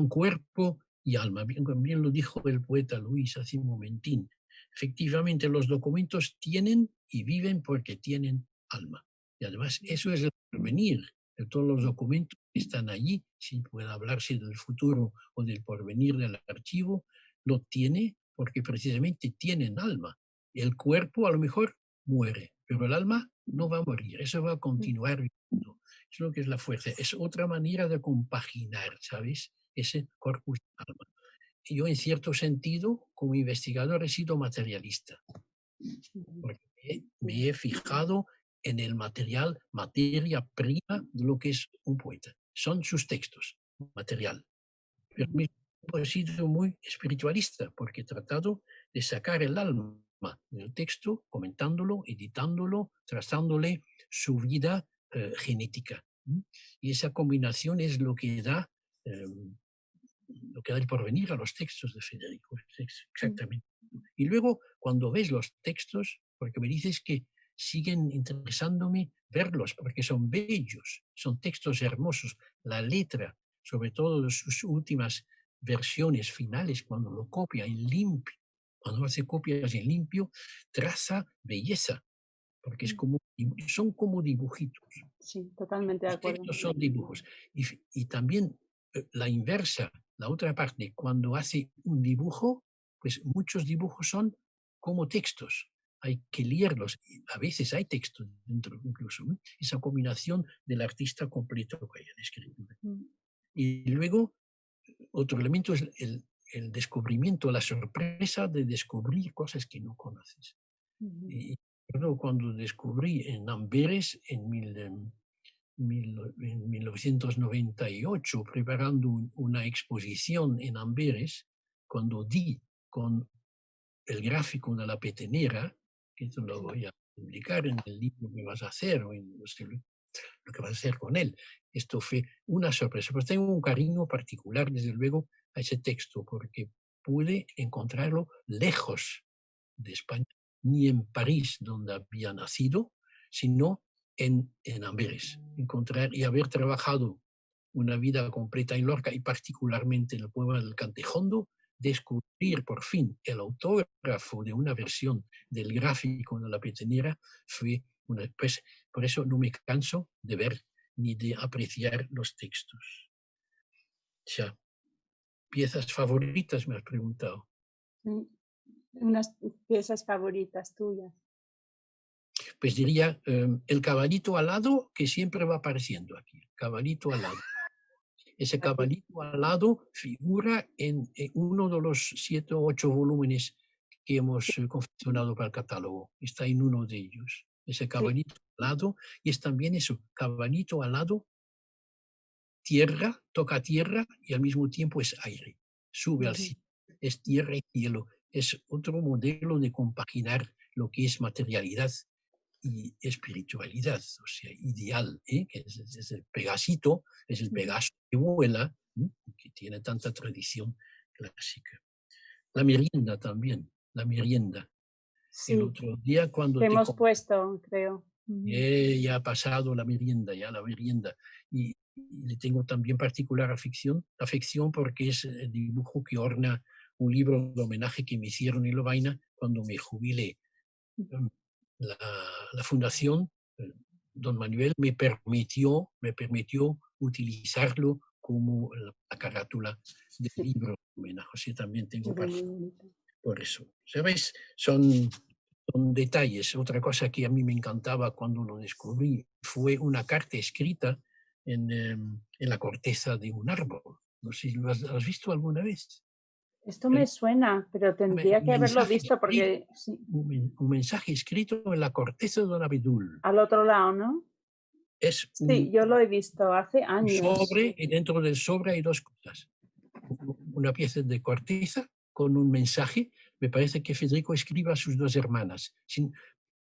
Speaker 3: cuerpo y alma. Bien lo dijo el poeta Luis hace un momentín. Efectivamente, los documentos tienen y viven porque tienen alma. Y además eso es el porvenir de todos los documentos que están allí, si puede hablarse del futuro o del porvenir del archivo, lo tiene porque precisamente tienen alma. El cuerpo a lo mejor muere, pero el alma no va a morir, eso va a continuar viviendo. Es lo que es la fuerza, es otra manera de compaginar, ¿sabes? Ese corpus alma. Yo en cierto sentido, como investigador, he sido materialista, porque me he fijado en el material, materia prima de lo que es un poeta. Son sus textos, material. Pero al mismo tiempo he sido muy espiritualista, porque he tratado de sacar el alma del texto, comentándolo, editándolo, trazándole su vida genética. Y esa combinación es lo que da el porvenir a los textos de Federico. Exactamente. Y luego, cuando ves los textos, porque me dices que siguen interesándome verlos, porque son bellos, son textos hermosos. La letra, sobre todo de sus últimas versiones finales, cuando lo copia en limpio, cuando hace copias en limpio, traza belleza, porque es como, son como dibujitos.
Speaker 4: Sí, totalmente de acuerdo.
Speaker 3: Los textos son dibujos. Y también la inversa, la otra parte, cuando hace un dibujo, pues muchos dibujos son como textos. Hay que leerlos. A veces hay textos dentro incluso. Esa combinación del artista completo que hay en escritura. Y luego, otro elemento es el descubrimiento, la sorpresa de descubrir cosas que no conoces. Y cuando descubrí en Amberes, en 1998, preparando una exposición en Amberes, cuando di con el gráfico de la petenera, que esto lo voy a publicar en el libro que vas a hacer, o en lo que vas a hacer con él. Esto fue una sorpresa, pero tengo un cariño particular, desde luego, a ese texto, porque pude encontrarlo lejos de España, ni en París, donde había nacido, sino en Amberes. Encontrar y haber trabajado una vida completa en Lorca y particularmente en el poema del Cantejondo, descubrir por fin el autógrafo de una versión del gráfico de la petenera fue pues, por eso no me canso de ver ni de apreciar los textos. O sea, piezas favoritas me has preguntado.
Speaker 4: Unas piezas favoritas tuyas.
Speaker 3: Pues diría el caballito alado que siempre va apareciendo aquí, caballito alado. Ese caballito alado figura en uno de los 7 o 8 volúmenes que hemos confeccionado para el catálogo. Está en uno de ellos. Ese caballito alado, y es también eso, caballito alado, tierra, toca tierra y al mismo tiempo es aire. Sube al cielo, es tierra y cielo. Es otro modelo de compaginar lo que es materialidad y espiritualidad, o sea, ideal, que es el Pegasito, es el Pegaso que vuela, que tiene tanta tradición clásica. La merienda también, la merienda.
Speaker 4: Sí,
Speaker 3: el otro día cuando
Speaker 4: te hemos puesto, creo.
Speaker 3: Ya ha pasado la merienda, y le tengo también particular afección porque es el dibujo que orna un libro de homenaje que me hicieron en Lovaina cuando me jubilé. La fundación, don Manuel, me permitió utilizarlo como la carátula del libro de homenaje. O sea, también tengo por eso. ¿Sabes? Son detalles. Otra cosa que a mí me encantaba cuando lo descubrí fue una carta escrita en la corteza de un árbol. No sé si lo has visto alguna vez.
Speaker 4: Esto me suena, pero tendría que haberlo visto porque... Sí.
Speaker 3: Un mensaje escrito en la corteza de un abedul.
Speaker 4: Al otro lado, ¿no? Sí, yo lo he visto hace años.
Speaker 3: Un sobre, y dentro del sobre hay 2 cosas. Una pieza de corteza con un mensaje. Me parece que Federico escribe a sus 2 hermanas.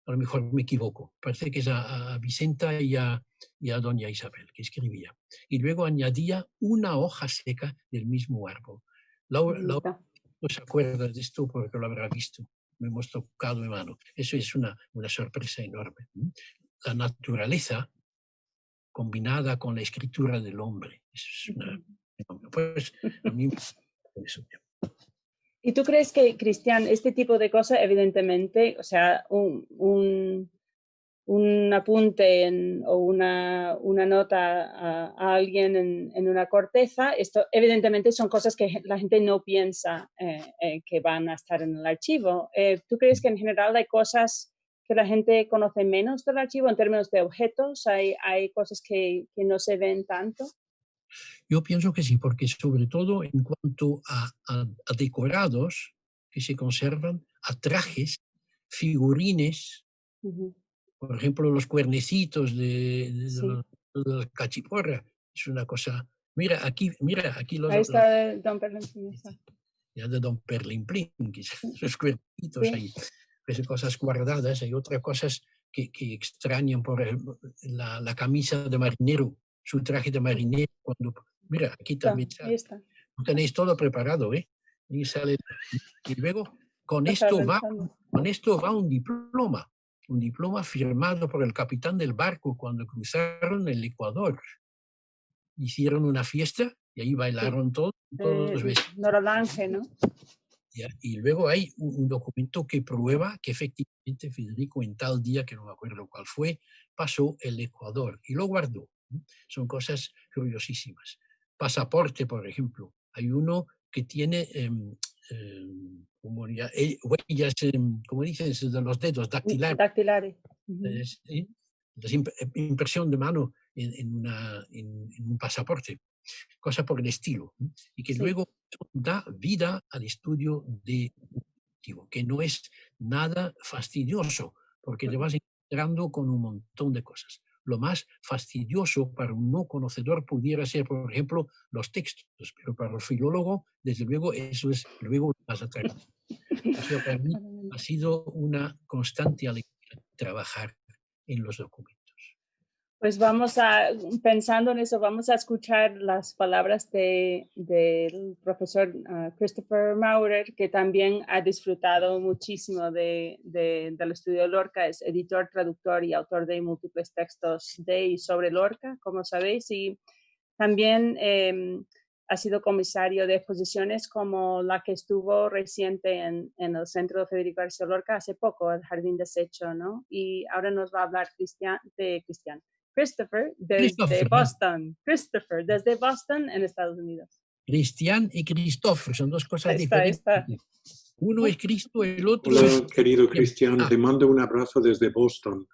Speaker 3: A lo mejor me equivoco. Parece que es a Vicenta y a doña Isabel que escribía. Y luego añadía una hoja seca del mismo árbol. Laura no se acuerda de esto porque lo habrá visto. Me hemos tocado en mano. Eso es una sorpresa enorme. La naturaleza combinada con la escritura del hombre. Es pues a mí eso.
Speaker 4: ¿Y tú crees que, Cristian, este tipo de cosas, evidentemente, o sea, un apunte o una nota a alguien en una corteza, esto evidentemente son cosas que la gente no piensa que van a estar en el archivo. ¿Tú crees que en general hay cosas que la gente conoce menos del archivo en términos de objetos? ¿Hay cosas que no se ven tanto?
Speaker 3: Yo pienso que sí, porque sobre todo en cuanto a decorados que se conservan, a trajes, figurines, por ejemplo, los cuernecitos de la cachiporra, es una cosa... Mira, aquí los...
Speaker 4: Ahí está Don Perlin.
Speaker 3: Ya de Don Perlin Plin, esos cuernecitos ahí, esas cosas guardadas. Hay otras cosas que extrañan, por ejemplo, la camisa de marinero, su traje de marinero. Mira, aquí también
Speaker 4: ahí está.
Speaker 3: Tenéis todo preparado, ¿eh? Y sale. Y luego, con esto va un diploma firmado por el capitán del barco cuando cruzaron el Ecuador. Hicieron una fiesta y ahí bailaron todos los vestidos.
Speaker 4: Noralange, ¿no?
Speaker 3: Y luego hay un documento que prueba que efectivamente Federico en tal día, que no me acuerdo cuál fue, pasó el Ecuador y lo guardó. Son cosas curiosísimas. Pasaporte, por ejemplo. Hay uno que tiene huellas, como dices, de los dedos, dactilares. ¿Sí? Impresión de mano en un pasaporte. Cosa por el estilo. Y que luego da vida al estudio de activo, que no es nada fastidioso, porque te vas encontrando con un montón de cosas. Lo más fastidioso para un no conocedor pudiera ser, por ejemplo, los textos, pero para el filólogo, desde luego, eso es luego más atractivo. Eso para mí ha sido una constante alegría trabajar en los documentos.
Speaker 4: Pues pensando en eso, vamos a escuchar las palabras del profesor Christopher Maurer, que también ha disfrutado muchísimo del estudio de Lorca, es editor, traductor y autor de múltiples textos de y sobre Lorca, como sabéis, y también ha sido comisario de exposiciones como la que estuvo reciente en el Centro de Federico García Lorca hace poco, el Jardín Deshecho, ¿no? Y ahora nos va a hablar Christopher desde Boston. Christopher desde Boston en Estados Unidos.
Speaker 3: Cristian y Christopher son dos cosas diferentes. Uno es Cristo, el otro
Speaker 7: Hola,
Speaker 3: es...
Speaker 7: querido Cristian, te mando un abrazo desde Boston.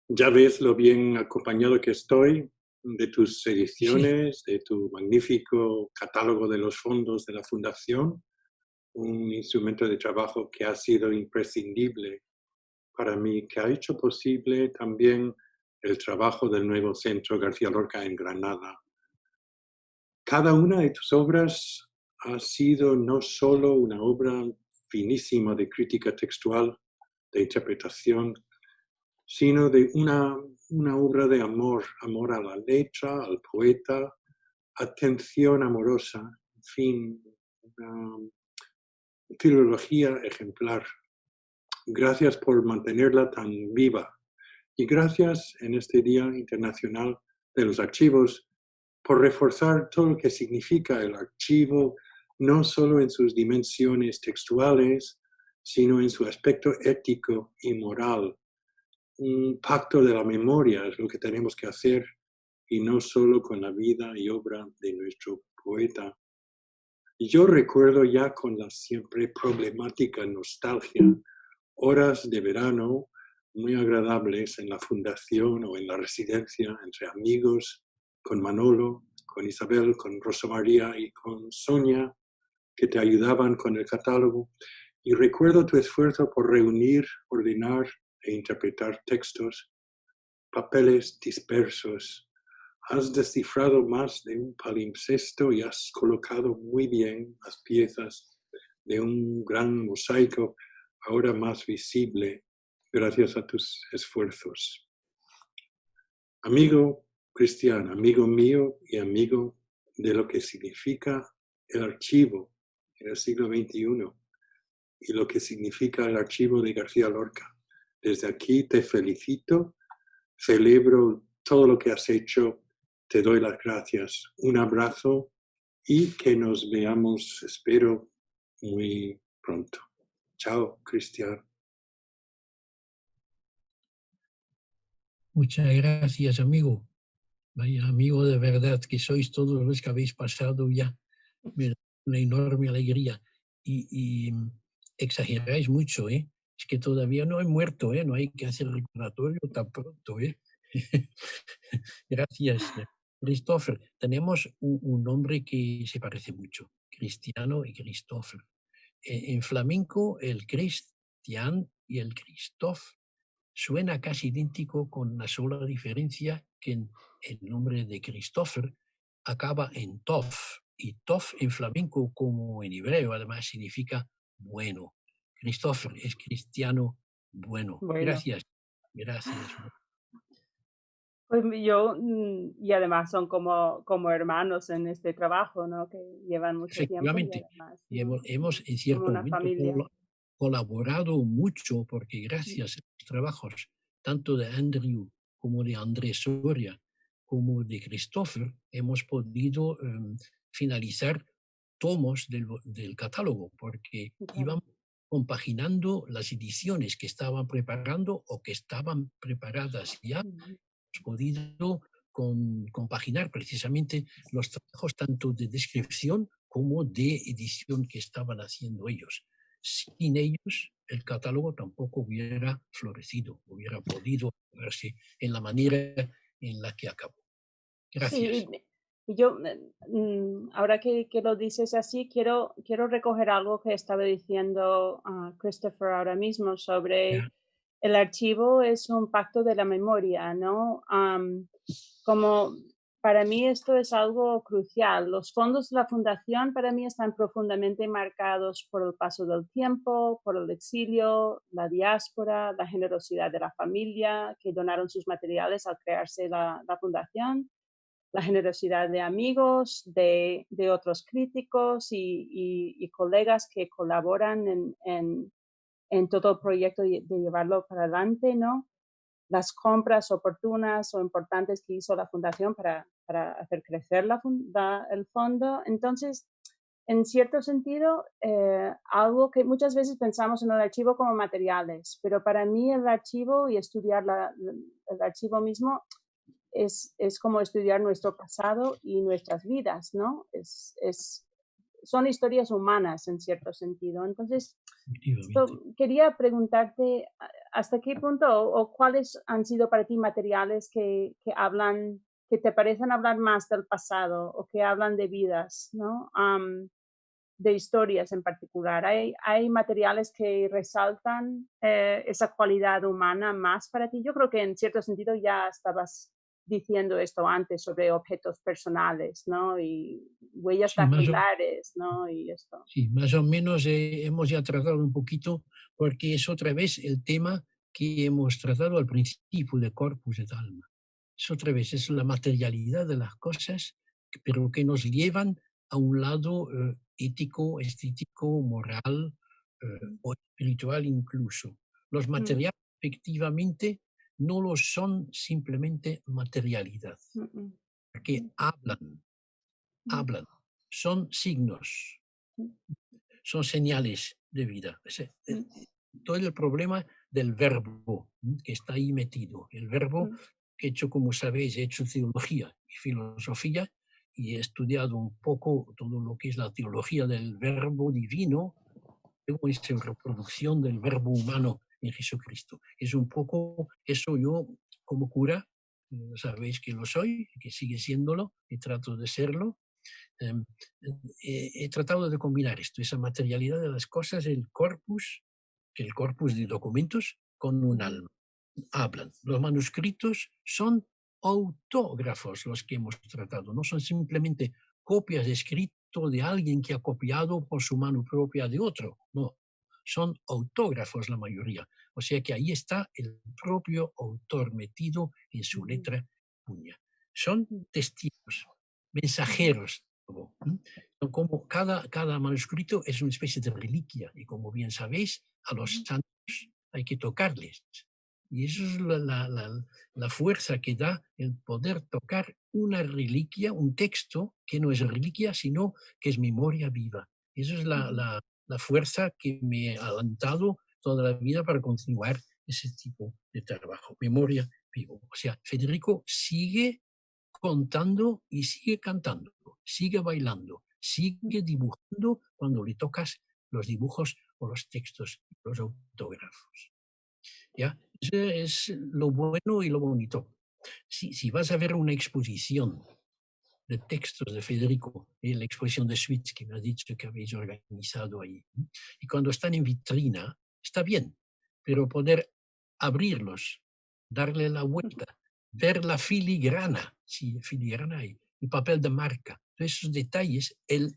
Speaker 7: Ya ves lo bien acompañado que estoy de tus ediciones, de tu magnífico catálogo de los fondos de la Fundación, un instrumento de trabajo que ha sido imprescindible para mí, que ha hecho posible también el trabajo del nuevo Centro García Lorca en Granada. Cada una de tus obras ha sido no solo una obra finísima de crítica textual, de interpretación, sino de una obra de amor a la letra, al poeta, atención amorosa, en fin, una filología ejemplar. Gracias por mantenerla tan viva y gracias en este Día Internacional de los Archivos por reforzar todo lo que significa el archivo, no solo en sus dimensiones textuales, sino en su aspecto ético y moral. Un pacto de la memoria es lo que tenemos que hacer, y no solo con la vida y obra de nuestro poeta. Y yo recuerdo ya con la siempre problemática nostalgia, horas de verano muy agradables en la fundación o en la residencia entre amigos, con Manolo, con Isabel, con Rosa María y con Sonia, que te ayudaban con el catálogo. Y recuerdo tu esfuerzo por reunir, ordenar e interpretar textos, papeles dispersos. Has descifrado más de un palimpsesto y has colocado muy bien las piezas de un gran mosaico, ahora más visible gracias a tus esfuerzos. Amigo Cristian, amigo mío y amigo de lo que significa el archivo en el siglo XXI y lo que significa el archivo de García Lorca. Desde aquí te felicito, celebro todo lo que has hecho, te doy las gracias. Un abrazo y que nos veamos, espero, muy pronto. Chao, Cristian.
Speaker 3: Muchas gracias, amigo. Vaya amigo de verdad que sois todos los que habéis pasado ya. Me da una enorme alegría. Y exageráis mucho, ¿eh? Es que todavía no he muerto, ¿eh? No hay que hacer recordatorio tan pronto, ¿eh? Gracias, Christopher. Tenemos un nombre que se parece mucho, Cristiano y Christopher. En flamenco, el Christian y el Christoph suena casi idéntico, con una sola diferencia, que el nombre de Christopher acaba en Tov, y Tov en flamenco como en hebreo además significa bueno. Christopher es cristiano bueno.
Speaker 4: Bueno,
Speaker 3: Gracias, gracias.
Speaker 4: pues yo, y además son como hermanos en este trabajo, ¿no? Que llevan mucho tiempo y
Speaker 3: Efectivamente,
Speaker 4: además,
Speaker 3: y
Speaker 4: ¿no?
Speaker 3: hemos en
Speaker 4: Como
Speaker 3: cierto
Speaker 4: una
Speaker 3: momento
Speaker 4: familia.
Speaker 3: colaborado mucho, porque gracias a los trabajos tanto de Andrew como de Andrés Soria como de Christopher hemos podido finalizar tomos del catálogo, porque
Speaker 4: Claro.
Speaker 3: iban compaginando las ediciones que estaban preparando o que estaban preparadas ya. Hemos podido compaginar precisamente los trabajos tanto de descripción como de edición que estaban haciendo ellos. Sin ellos, el catálogo tampoco hubiera florecido, hubiera podido verse en la manera en la que acabó. Gracias.
Speaker 4: Sí, y yo, ahora que lo dices así, quiero recoger algo que estaba diciendo Christopher ahora mismo sobre
Speaker 3: Ya.
Speaker 4: el archivo es un pacto de la memoria, ¿no? Como para mí esto es algo crucial. Los fondos de la fundación para mí están profundamente marcados por el paso del tiempo, por el exilio, la diáspora, la generosidad de la familia que donaron sus materiales al crearse la fundación, la generosidad de amigos, de otros críticos y colegas que colaboran en todo el proyecto de llevarlo para adelante, ¿no? Las compras oportunas o importantes que hizo la fundación para hacer crecer el fondo. Entonces, en cierto sentido, algo que muchas veces pensamos en el archivo como materiales, pero para mí el archivo y estudiar el archivo mismo es como estudiar nuestro pasado y nuestras vidas, ¿no? Son historias humanas en cierto sentido. Entonces, quería preguntarte hasta qué punto o cuáles han sido para ti materiales que hablan, que te parecen hablar más del pasado o que hablan de vidas, ¿no? De historias en particular. ¿Hay materiales que resaltan esa cualidad humana más para ti? Yo creo que en cierto sentido ya estabas diciendo esto antes sobre objetos personales, ¿no? Y huellas dactilares, ¿no? Y esto.
Speaker 3: Sí, más o menos hemos ya tratado un poquito, porque es otra vez el tema que hemos tratado al principio de Corpus et Alma. Es otra vez, es la materialidad de las cosas, pero que nos llevan a un lado ético, estético, moral o espiritual incluso. Los materiales efectivamente no lo son simplemente materialidad, porque hablan, son signos, son señales de vida. Todo el problema del verbo que está ahí metido. El verbo que he hecho, como sabéis, he hecho teología y filosofía y he estudiado un poco todo lo que es la teología del verbo divino, luego esa reproducción del verbo humano en Jesucristo. Es un poco eso. Yo, como cura, sabéis que lo soy, que sigue siéndolo y trato de serlo. He tratado de combinar esto, esa materialidad de las cosas, el corpus de documentos, con un alma. Hablan. Los manuscritos son autógrafos los que hemos tratado, no son simplemente copias de escrito de alguien que ha copiado por su mano propia de otro, no. Son autógrafos la mayoría. O sea que ahí está el propio autor metido en su letra puña. Son testigos, mensajeros. Como cada manuscrito es una especie de reliquia, y como bien sabéis, a los santos hay que tocarles. Y eso es la fuerza que da el poder tocar una reliquia, un texto que no es reliquia, sino que es memoria viva. Eso es la fuerza que me ha alentado toda la vida para continuar ese tipo de trabajo. Memoria vivo. O sea, Federico sigue contando y sigue cantando, sigue bailando, sigue dibujando cuando le tocas los dibujos o los textos, los autógrafos. ¿Ya? Eso es lo bueno y lo bonito. Si vas a ver una exposición de textos de Federico, la exposición de suites que me has dicho que habéis organizado ahí, y cuando están en vitrina, está bien, pero poder abrirlos, darle la vuelta, ver la filigrana, si filigrana hay, el papel de marca, todos esos detalles, el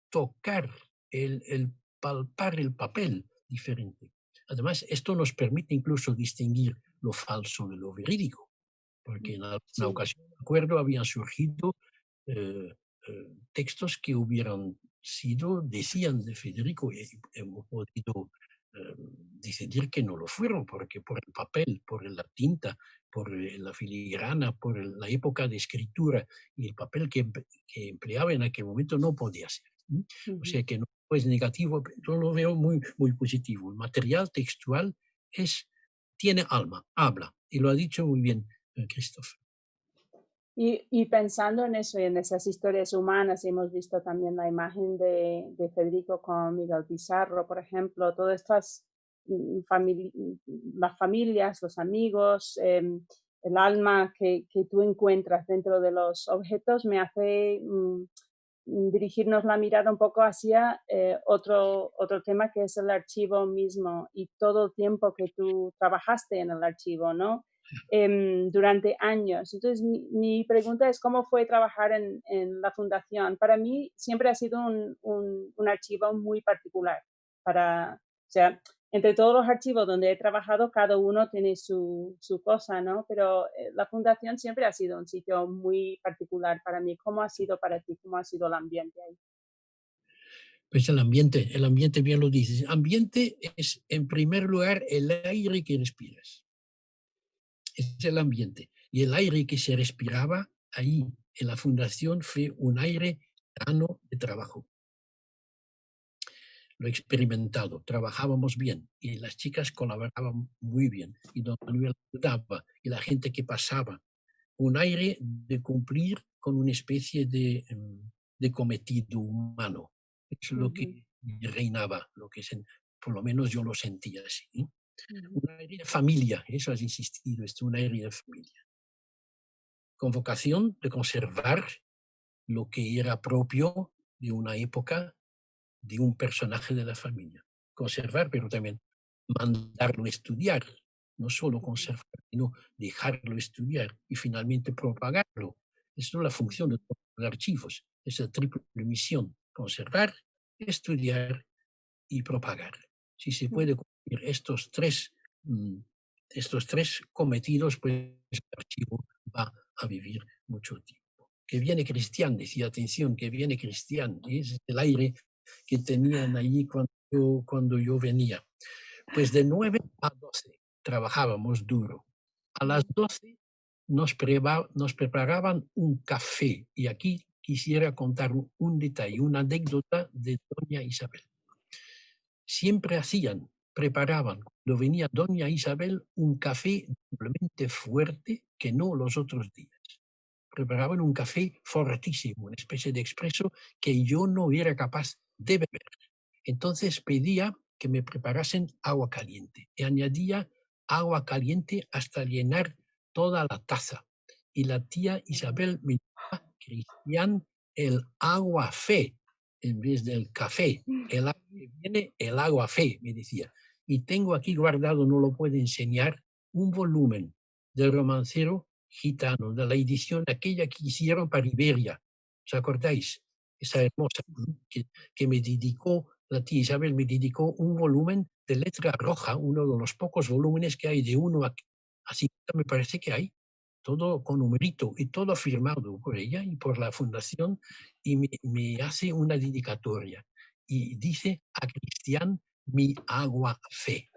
Speaker 3: tocar, el palpar el papel diferente. Además, esto nos permite incluso distinguir lo falso de lo verídico, porque en alguna ocasión, de acuerdo, habían surgido textos que hubieran sido, decían de Federico, y hemos podido decidir que no lo fueron, porque por el papel, por la tinta, por la filigrana, por la época de escritura y el papel que empleaba en aquel momento no podía ser. O sea que no es negativo, yo lo veo muy, muy positivo. El material textual tiene alma, habla, y lo ha dicho muy bien Christoph.
Speaker 4: Y pensando en eso y en esas historias humanas, hemos visto también la imagen de Federico con Miguel Pizarro, por ejemplo, todas estas las familias, los amigos, el alma que tú encuentras dentro de los objetos me hace dirigirnos la mirada un poco hacia otro tema que es el archivo mismo y todo el tiempo que tú trabajaste en el archivo, ¿no? Durante años. Entonces, mi pregunta es, ¿cómo fue trabajar en la fundación? Para mí siempre ha sido un archivo muy particular. O sea, entre todos los archivos donde he trabajado, cada uno tiene su cosa, ¿no? Pero la fundación siempre ha sido un sitio muy particular para mí. ¿Cómo ha sido para ti? ¿Cómo ha sido el ambiente ahí?
Speaker 3: Pues el ambiente bien lo dices. Ambiente es, en primer lugar, el aire que respiras. Es el ambiente. Y el aire que se respiraba ahí en la fundación fue un aire sano de trabajo. Lo he experimentado, trabajábamos bien y las chicas colaboraban muy bien y don Manuel ayudaba y la gente que pasaba. Un aire de cumplir con una especie de cometido humano. Es lo que reinaba, por lo menos yo lo sentía así. Un aire de familia, eso has insistido, es un aire de familia. Con vocación de conservar lo que era propio de una época, de un personaje de la familia. Conservar, pero también mandarlo a estudiar. No solo conservar, sino dejarlo estudiar y finalmente propagarlo. Esa es la función de todos los archivos. Esa triple misión: conservar, estudiar y propagar. Si se puede cumplir estos tres cometidos, pues el archivo va a vivir mucho tiempo. Que viene Cristian, decía, atención, que viene Cristian. Es el aire que tenían allí cuando yo venía. Pues de 9 a 12 trabajábamos duro. A las 12 nos preparaban un café. Y aquí quisiera contar un detalle, una anécdota de doña Isabel. Siempre preparaban, cuando venía doña Isabel, un café doblemente fuerte que no los otros días. Preparaban un café fortísimo, una especie de expreso que yo no era capaz de beber. Entonces pedía que me preparasen agua caliente y añadía agua caliente hasta llenar toda la taza. Y la tía Isabel me daba, Cristian, el agua fe en vez del café. El agua que viene, el agua fe, me decía. Y tengo aquí guardado, no lo puedo enseñar, un volumen del romancero gitano, de la edición aquella que hicieron para Iberia. ¿Os acordáis? Esa hermosa que me dedicó, la tía Isabel me dedicó un volumen de letra roja, uno de los pocos volúmenes que hay de 1 a 50, me parece que hay, todo con numerito y todo firmado por ella y por la fundación, y me hace una dedicatoria y dice: a Cristian, mi agua fe.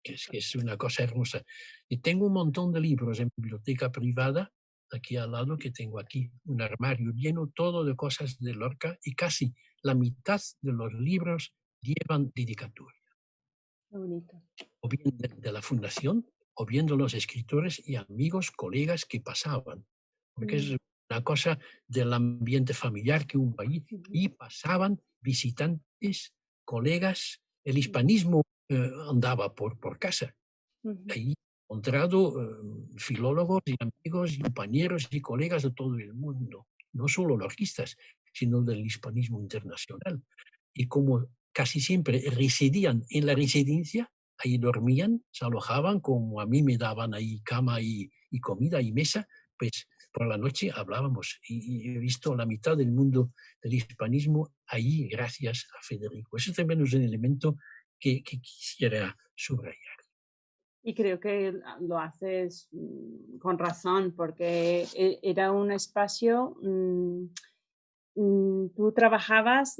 Speaker 3: Es una cosa hermosa. Y tengo un montón de libros en biblioteca privada, aquí al lado, que tengo aquí un armario lleno todo de cosas de Lorca, y casi la mitad de los libros llevan dedicatoria.
Speaker 4: Qué bonito.
Speaker 3: O bien de la fundación, o viendo los escritores y amigos, colegas que pasaban, porque es una cosa del ambiente familiar que hubo allí, y pasaban visitantes, colegas, el hispanismo andaba por casa. Ahí he encontrado filólogos y amigos y compañeros y colegas de todo el mundo, no solo lorquistas, sino del hispanismo internacional. Y como casi siempre residían en la residencia, ahí dormían, se alojaban, como a mí me daban ahí cama y comida y mesa, pues por la noche hablábamos. Y he visto la mitad del mundo del hispanismo ahí gracias a Federico. Eso también es un elemento que quisiera subrayar.
Speaker 4: Y creo que lo haces con razón, porque era un espacio, tú trabajabas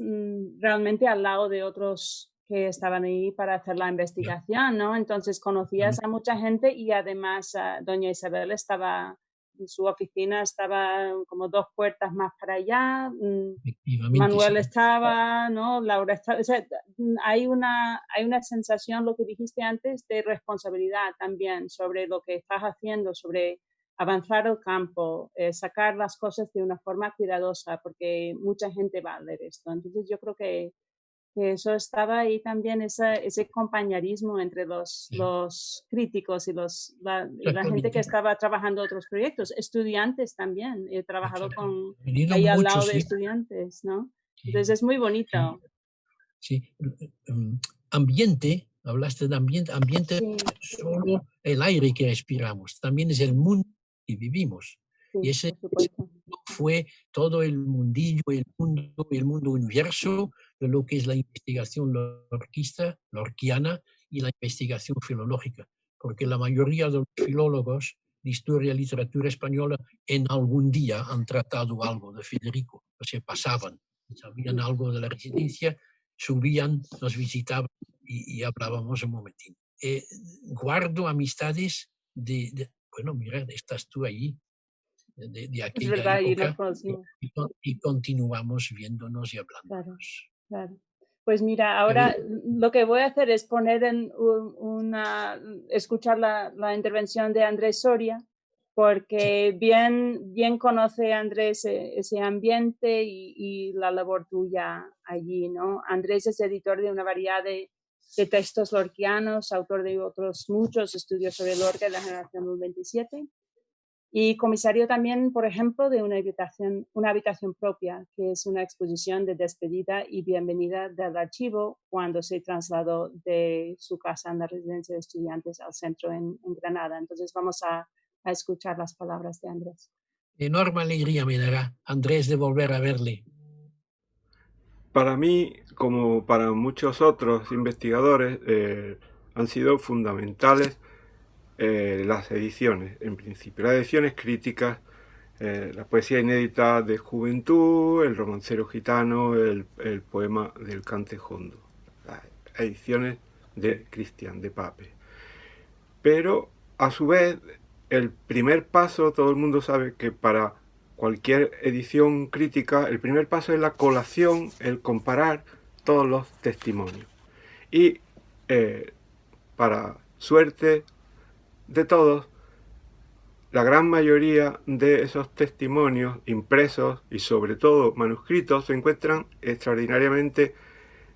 Speaker 4: realmente al lado de otros que estaban ahí para hacer la investigación, ¿no? Entonces conocías a mucha gente y además doña Isabel estaba, su oficina estaba como 2 puertas más para allá, Manuel
Speaker 3: sí.
Speaker 4: estaba, ¿no? Laura estaba, o sea, hay una sensación, lo que dijiste antes, de responsabilidad también sobre lo que estás haciendo, sobre avanzar el campo, sacar las cosas de una forma cuidadosa, porque mucha gente va a leer esto. Entonces yo creo que eso estaba ahí también, ese compañerismo entre los críticos y la gente que estaba trabajando otros proyectos, estudiantes también, he trabajado ahí al lado de estudiantes, ¿no? Entonces es muy bonito.
Speaker 3: Sí. Ambiente, hablaste de ambiente no es solo el aire que respiramos, también es el mundo que vivimos. Y ese fue todo el mundillo, el mundo universo de lo que es la investigación lorquiana y la investigación filológica, porque la mayoría de los filólogos de historia y literatura española en algún día han tratado algo de Federico, o sea, pasaban, sabían algo de la residencia, subían, nos visitaban y hablábamos un momentín. Guardo amistades bueno, mira, estás tú allí, de aquella época, y continuamos viéndonos y hablándonos.
Speaker 4: Claro. Pues mira, ahora lo que voy a hacer es poner escuchar la intervención de Andrés Soria, porque bien conoce Andrés ese ambiente y la labor tuya allí, ¿no? Andrés es editor de una variedad de textos lorquianos, autor de otros muchos estudios sobre Lorca y la generación del 27. Y comisario también, por ejemplo, de una habitación propia, que es una exposición de despedida y bienvenida del archivo cuando se trasladó de su casa en la residencia de estudiantes al centro en Granada. Entonces vamos a escuchar las palabras de Andrés.
Speaker 3: Enorme alegría me dará, Andrés, de volver a verle.
Speaker 8: Para mí, como para muchos otros investigadores, han sido fundamentales las ediciones, en principio. Las ediciones críticas, la poesía inédita de Juventud, el romancero gitano, el poema del Cantejondo. Las ediciones de Cristian de Pape. Pero, a su vez, el primer paso, todo el mundo sabe que para cualquier edición crítica, el primer paso es la colación, el comparar todos los testimonios. Y para suerte de todos, la gran mayoría de esos testimonios impresos y sobre todo manuscritos se encuentran extraordinariamente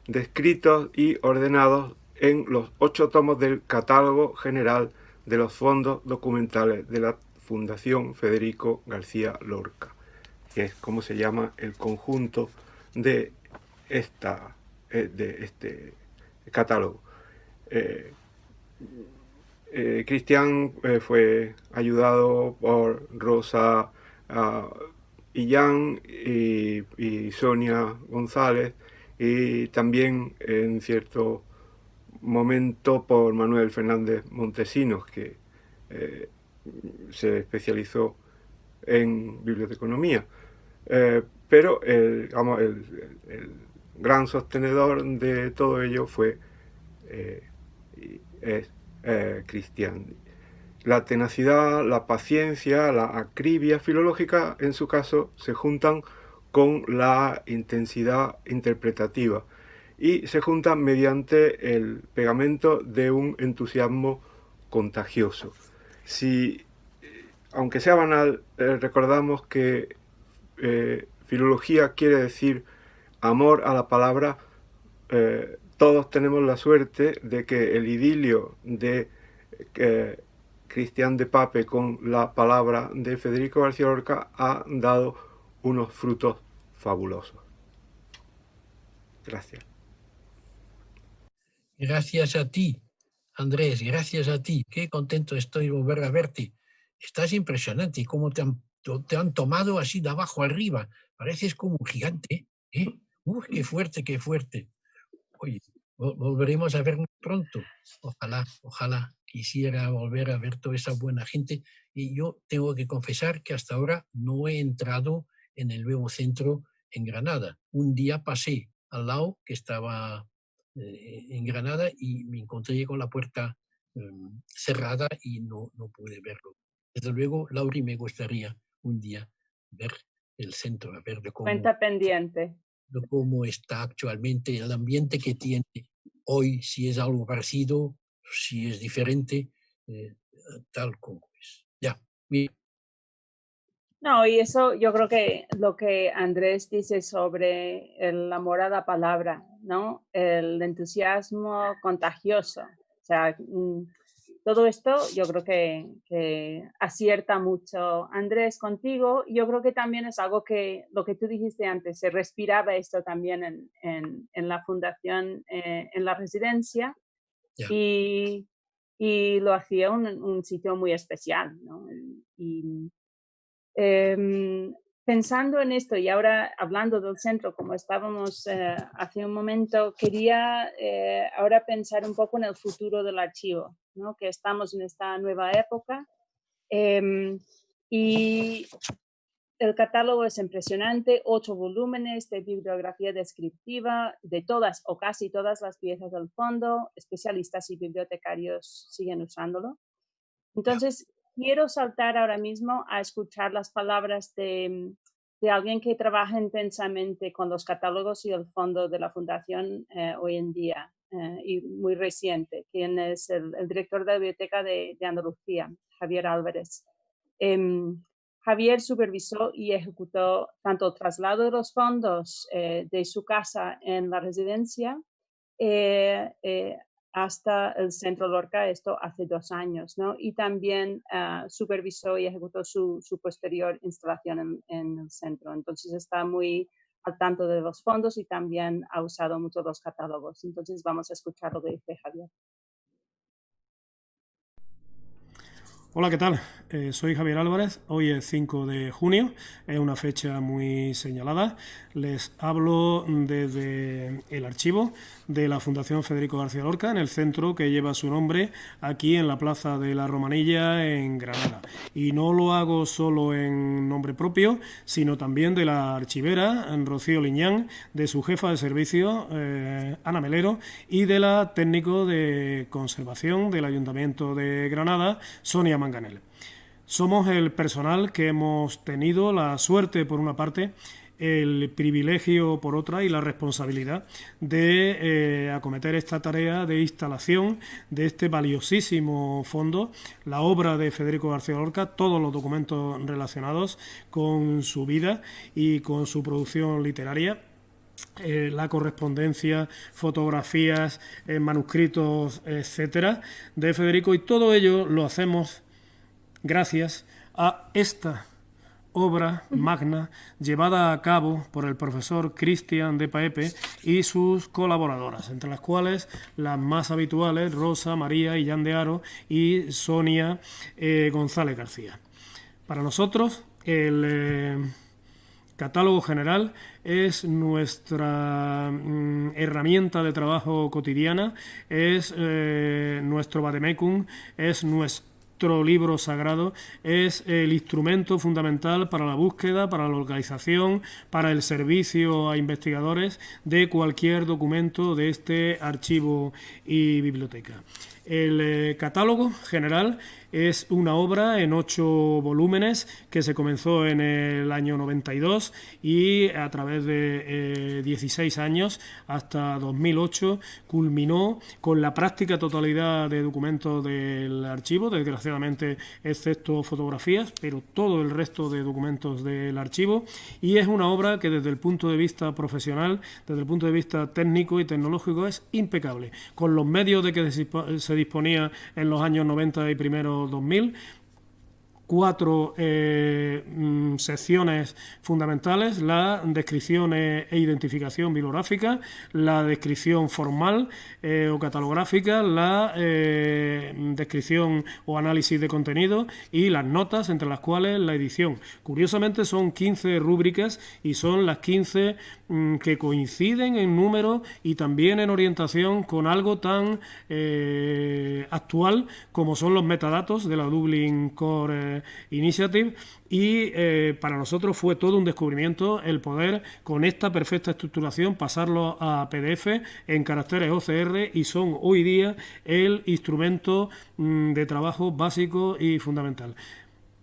Speaker 8: descritos y ordenados en los 8 tomos del Catálogo General de los Fondos Documentales de la Fundación Federico García Lorca, que es como se llama el conjunto de este catálogo. Cristian fue ayudado por Rosa Illán y Sonia González, y también en cierto momento por Manuel Fernández Montesinos, que se especializó en biblioteconomía. Pero el gran sostenedor de todo ello fue Cristian. La tenacidad, la paciencia, la acribia filológica, en su caso, se juntan con la intensidad interpretativa y se juntan mediante el pegamento de un entusiasmo contagioso. Si, aunque sea banal, recordamos que filología quiere decir amor a la palabra, todos tenemos la suerte de que el idilio de Cristian de Pape con la palabra de Federico García Lorca ha dado unos frutos fabulosos. Gracias.
Speaker 3: Gracias a ti, Andrés, gracias a ti. Qué contento estoy de volver a verte. Estás impresionante cómo te han tomado así de abajo arriba. Pareces como un gigante, ¿eh? Qué fuerte, qué fuerte. Oye, volveremos a vernos pronto. Ojalá quisiera volver a ver toda esa buena gente. Y yo tengo que confesar que hasta ahora no he entrado en el nuevo centro en Granada. Un día pasé al lado que estaba en Granada y me encontré con la puerta cerrada y no pude verlo. Desde luego, Lauri, me gustaría un día ver el centro, a ver de cómo,
Speaker 4: Cuenta pendiente.
Speaker 3: de cómo está actualmente, el ambiente que tiene hoy, si es algo parecido, si es diferente, tal como es. Ya, bien.
Speaker 4: No, y eso yo creo que lo que Andrés dice sobre el amor a la palabra, ¿no? El entusiasmo contagioso. O sea, todo esto yo creo que acierta mucho Andrés contigo. Yo creo que también es algo que, lo que tú dijiste antes, se respiraba esto también en la fundación, en la residencia,
Speaker 3: Ya.
Speaker 4: y lo hacía un sitio muy especial, ¿no? Pensando en esto y ahora hablando del centro, como estábamos hace un momento, quería ahora pensar un poco en el futuro del archivo, ¿no? Que estamos en esta nueva época y el catálogo es impresionante, 8 volúmenes de bibliografía descriptiva de todas o casi todas las piezas del fondo, especialistas y bibliotecarios siguen usándolo. Entonces, quiero saltar ahora mismo a escuchar las palabras de alguien que trabaja intensamente con los catálogos y el fondo de la Fundación hoy en día y muy reciente, quien es el director de la Biblioteca de Andalucía, Javier Álvarez. Javier supervisó y ejecutó tanto el traslado de los fondos de su casa en la residencia hasta el Centro Lorca, esto hace 2 años, ¿no? Y también supervisó y ejecutó su posterior instalación en el centro. Entonces está muy al tanto de los fondos y también ha usado mucho los catálogos. Entonces vamos a escuchar lo que dice Javier.
Speaker 9: Hola, ¿qué tal? Soy Javier Álvarez, hoy es 5 de junio, es una fecha muy señalada. Les hablo desde el archivo de la Fundación Federico García Lorca, en el centro que lleva su nombre, aquí en la Plaza de la Romanilla, en Granada. Y no lo hago solo en nombre propio, sino también de la archivera, Rocío Liñán, de su jefa de servicio, Ana Melero, y de la técnico de conservación del Ayuntamiento de Granada, Sonia Manganel. Somos el personal que hemos tenido la suerte, por una parte, el privilegio, por otra, y la responsabilidad de acometer esta tarea de instalación de este valiosísimo fondo, la obra de Federico García Lorca, todos los documentos relacionados con su vida y con su producción literaria. La correspondencia, fotografías, manuscritos, etcétera, de Federico, y todo ello lo hacemos gracias a esta obra magna llevada a cabo por el profesor Cristian de Pape y sus colaboradoras, entre las cuales las más habituales, Rosa, María, Illán de Haro y Sonia González García. Para nosotros, el catálogo general es nuestra herramienta de trabajo cotidiana, es nuestro vademecum, es nuestro libro sagrado, es el instrumento fundamental para la búsqueda, para la localización, para el servicio a investigadores de cualquier documento de este archivo y biblioteca. El catálogo general es una obra en 8 volúmenes que se comenzó en el año 92 y a través de 16 años hasta 2008 culminó con la práctica totalidad de documentos del archivo, desgraciadamente excepto fotografías, pero todo el resto de documentos del archivo, y es una obra que desde el punto de vista profesional, desde el punto de vista técnico y tecnológico es impecable, con los medios de que se disponía en los años 90 y primeros 2000, 4 secciones fundamentales: la descripción e identificación bibliográfica, la descripción formal o catalográfica, la descripción o análisis de contenido y las notas, entre las cuales la edición. Curiosamente son 15 rúbricas y son las 15 que coinciden en número y también en orientación con algo tan actual como son los metadatos de la Dublin Core Initiative, y para nosotros fue todo un descubrimiento el poder con esta perfecta estructuración pasarlo a PDF en caracteres OCR, y son hoy día el instrumento de trabajo básico y fundamental.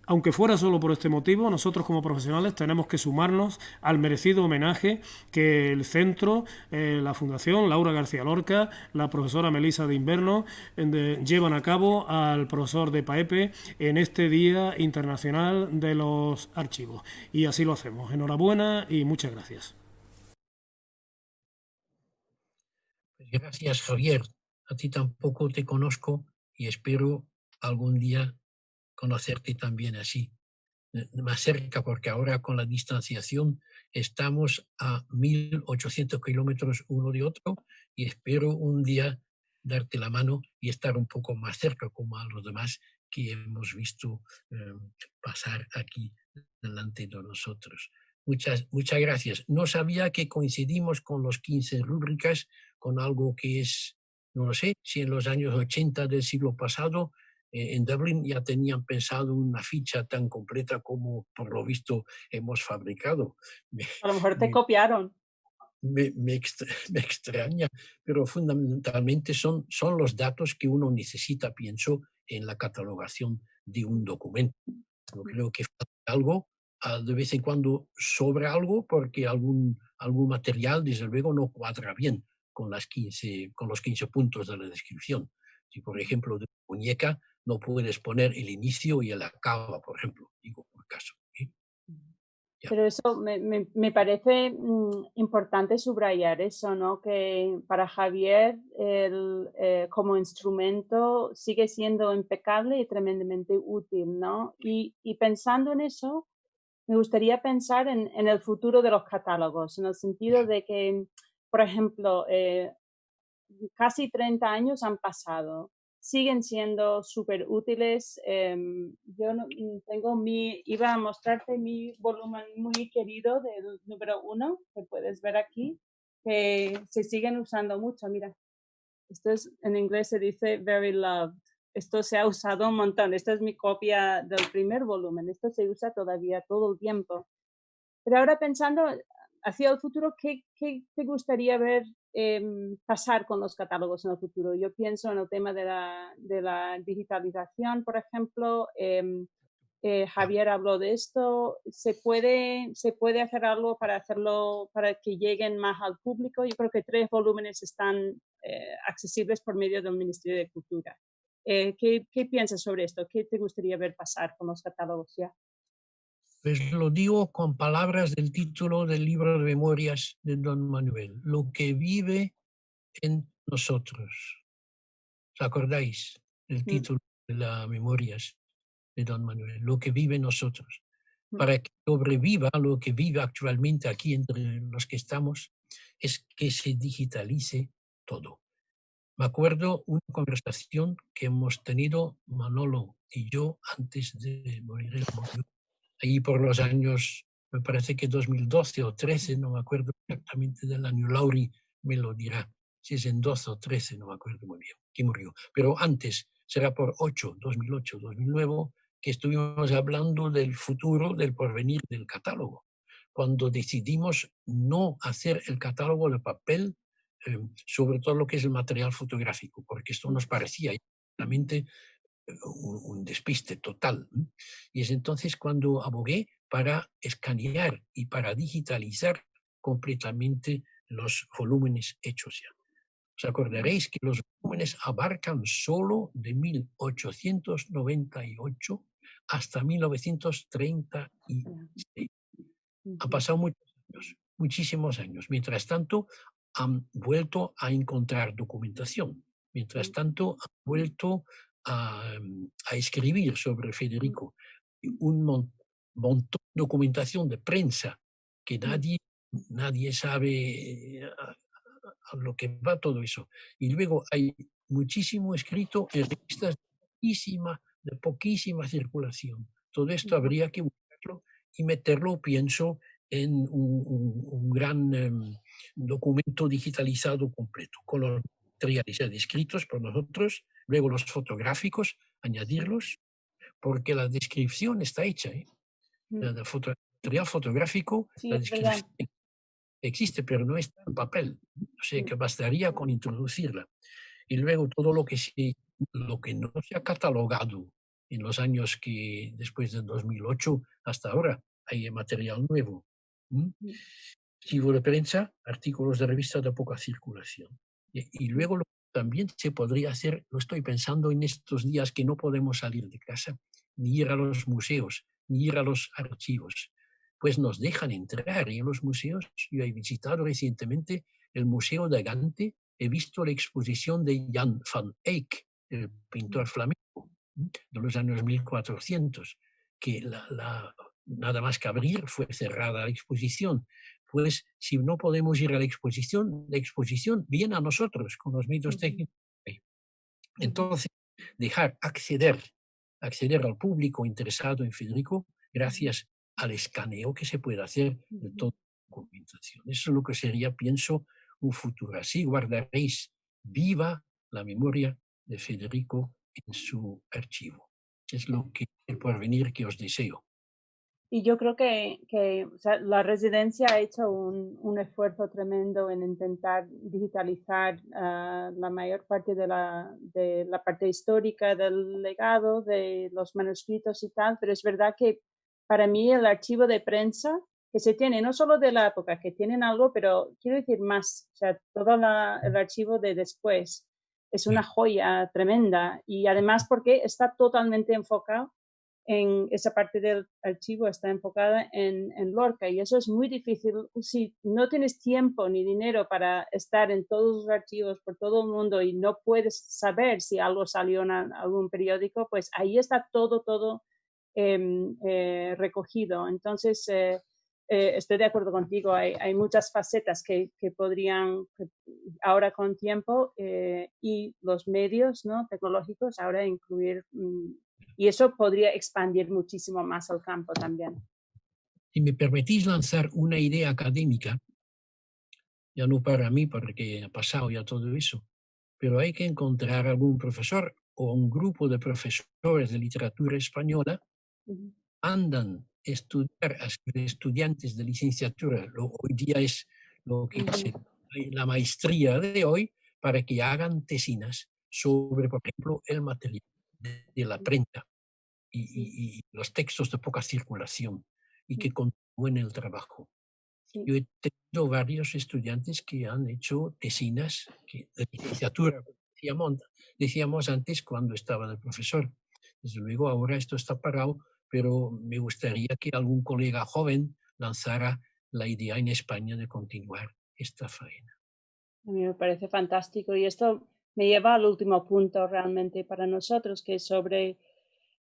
Speaker 9: Aunque fuera solo por este motivo, nosotros como profesionales tenemos que sumarnos al merecido homenaje que el centro, la Fundación Laura García Lorca, la profesora Melisa de Inverno llevan a cabo al profesor de PAEPE en este Día Internacional de los Archivos. Y así lo hacemos. Enhorabuena y muchas gracias.
Speaker 3: Gracias, Javier. A ti tampoco te conozco y espero algún día conocerte también así, más cerca, porque ahora con la distanciación estamos a 1800 kilómetros uno de otro, y espero un día darte la mano y estar un poco más cerca como a los demás que hemos visto pasar aquí delante de nosotros. Muchas gracias. No sabía que coincidimos con los 15 rúbricas, con algo que es, no lo sé, si en los años 80 del siglo pasado en Dublín ya tenían pensado una ficha tan completa como por lo visto hemos fabricado.
Speaker 4: A lo mejor te copiaron.
Speaker 3: Me extraña, pero fundamentalmente son los datos que uno necesita, pienso, en la catalogación de un documento. Yo creo que falta algo, de vez en cuando sobra algo, porque algún material, desde luego, no cuadra bien con los 15 puntos de la descripción. Si, por ejemplo, de muñeca, no puedes poner el inicio y el acaba, por ejemplo, digo por caso. ¿Sí?
Speaker 4: Pero eso me parece importante subrayar eso, ¿no? Que para Javier como instrumento sigue siendo impecable y tremendamente útil, ¿no? Y pensando en eso, me gustaría pensar en el futuro de los catálogos, en el sentido de que, por ejemplo, casi 30 años han pasado. Siguen siendo súper útiles. Yo iba a mostrarte mi volumen muy querido del número 1, que puedes ver aquí, que se siguen usando mucho. Mira, esto es, en inglés se dice very loved. Esto se ha usado un montón. Esta es mi copia del primer volumen. Esto se usa todavía todo el tiempo. Pero ahora pensando hacia el futuro, ¿qué te gustaría ver pasar con los catálogos en el futuro? Yo pienso en el tema de la digitalización, por ejemplo. Javier habló de esto. ¿Se puede hacer algo para que lleguen más al público? Yo creo que 3 volúmenes están accesibles por medio del Ministerio de Cultura. ¿Qué piensas sobre esto? ¿Qué te gustaría ver pasar con los catálogos ya?
Speaker 3: Pues lo digo con palabras del título del libro de memorias de don Manuel: lo que vive en nosotros. ¿Os acordáis del título de las memorias de don Manuel? Lo que vive en nosotros. Para que sobreviva lo que vive actualmente aquí entre los que estamos, es que se digitalice todo. Me acuerdo una conversación que hemos tenido Manolo y yo antes de morir. Ahí por los años, me parece que 2012 o 13, no me acuerdo exactamente del año, Lauri me lo dirá, si es en 12 o 13, no me acuerdo muy bien, que murió. Pero antes, será por 2008, 2009, que estuvimos hablando del futuro, del porvenir del catálogo. Cuando decidimos no hacer el catálogo de papel, sobre todo lo que es el material fotográfico, porque esto nos parecía realmente un despiste total. Y es entonces cuando abogué para escanear y para digitalizar completamente los volúmenes hechos ya. Os acordaréis que los volúmenes abarcan solo de 1898 hasta 1936. Han pasado muchos años, muchísimos años. Mientras tanto, han vuelto a encontrar documentación. Mientras tanto, han vuelto a escribir sobre Federico. Un montón de documentación de prensa que nadie sabe a lo que va todo eso. Y luego hay muchísimo escrito en revistas de poquísima circulación. Todo esto habría que buscarlo y meterlo, pienso, en un gran documento digitalizado completo, con los materiales ya descritos por nosotros, luego los fotográficos, añadirlos, porque la descripción está hecha. El material fotográfico, la descripción existe, pero no está en papel. O sea que bastaría con introducirla. Y luego todo lo que no se ha catalogado en los años que después del 2008 hasta ahora hay material nuevo. Archivo de prensa, artículos de revista de poca circulación. Y luego también se podría hacer, lo estoy pensando en estos días que no podemos salir de casa, ni ir a los museos, ni ir a los archivos. Pues nos dejan entrar en los museos. Yo he visitado recientemente el Museo de Gante, he visto la exposición de Jan van Eyck, el pintor flamenco de los años 1400, que nada más que abrir fue cerrada la exposición. Pues si no podemos ir a la exposición viene a nosotros con los medios técnicos. Entonces, dejar acceder al público interesado en Federico gracias al escaneo que se puede hacer de toda la documentación. Eso es lo que sería, pienso, un futuro. Así guardaréis viva la memoria de Federico en su archivo. Es lo que el porvenir que os deseo.
Speaker 4: Y yo creo que o sea, la residencia ha hecho un esfuerzo tremendo en intentar digitalizar la mayor parte de la parte histórica del legado, de los manuscritos y tal, pero es verdad que para mí el archivo de prensa que se tiene, no solo de la época, que tienen algo, pero quiero decir más, o sea, todo el archivo de después es una joya tremenda y además porque está totalmente enfocado en esa parte del archivo, está enfocada en Lorca y eso es muy difícil. Si no tienes tiempo ni dinero para estar en todos los archivos por todo el mundo y no puedes saber si algo salió en algún periódico, pues ahí está todo recogido. Entonces, estoy de acuerdo contigo, hay muchas facetas que podrían, ahora con tiempo y los medios, ¿no?, tecnológicos, ahora incluir, y eso podría expandir muchísimo más el campo también.
Speaker 3: Si me permitís lanzar una idea académica, ya no para mí, porque ha pasado ya todo eso, pero hay que encontrar algún profesor o un grupo de profesores de literatura española andan a estudiar a estudiantes de licenciatura, hoy día es lo que es la maestría de hoy, para que hagan tesinas sobre, por ejemplo, el material de la prensa y los textos de poca circulación y que continúen el trabajo. Yo he tenido varios estudiantes que han hecho tesinas de licenciatura, decíamos antes cuando estaba de profesor. Desde luego ahora esto está parado, pero me gustaría que algún colega joven lanzara la idea en España de continuar esta faena.
Speaker 4: A mí me parece fantástico y esto me lleva al último punto realmente para nosotros, que es sobre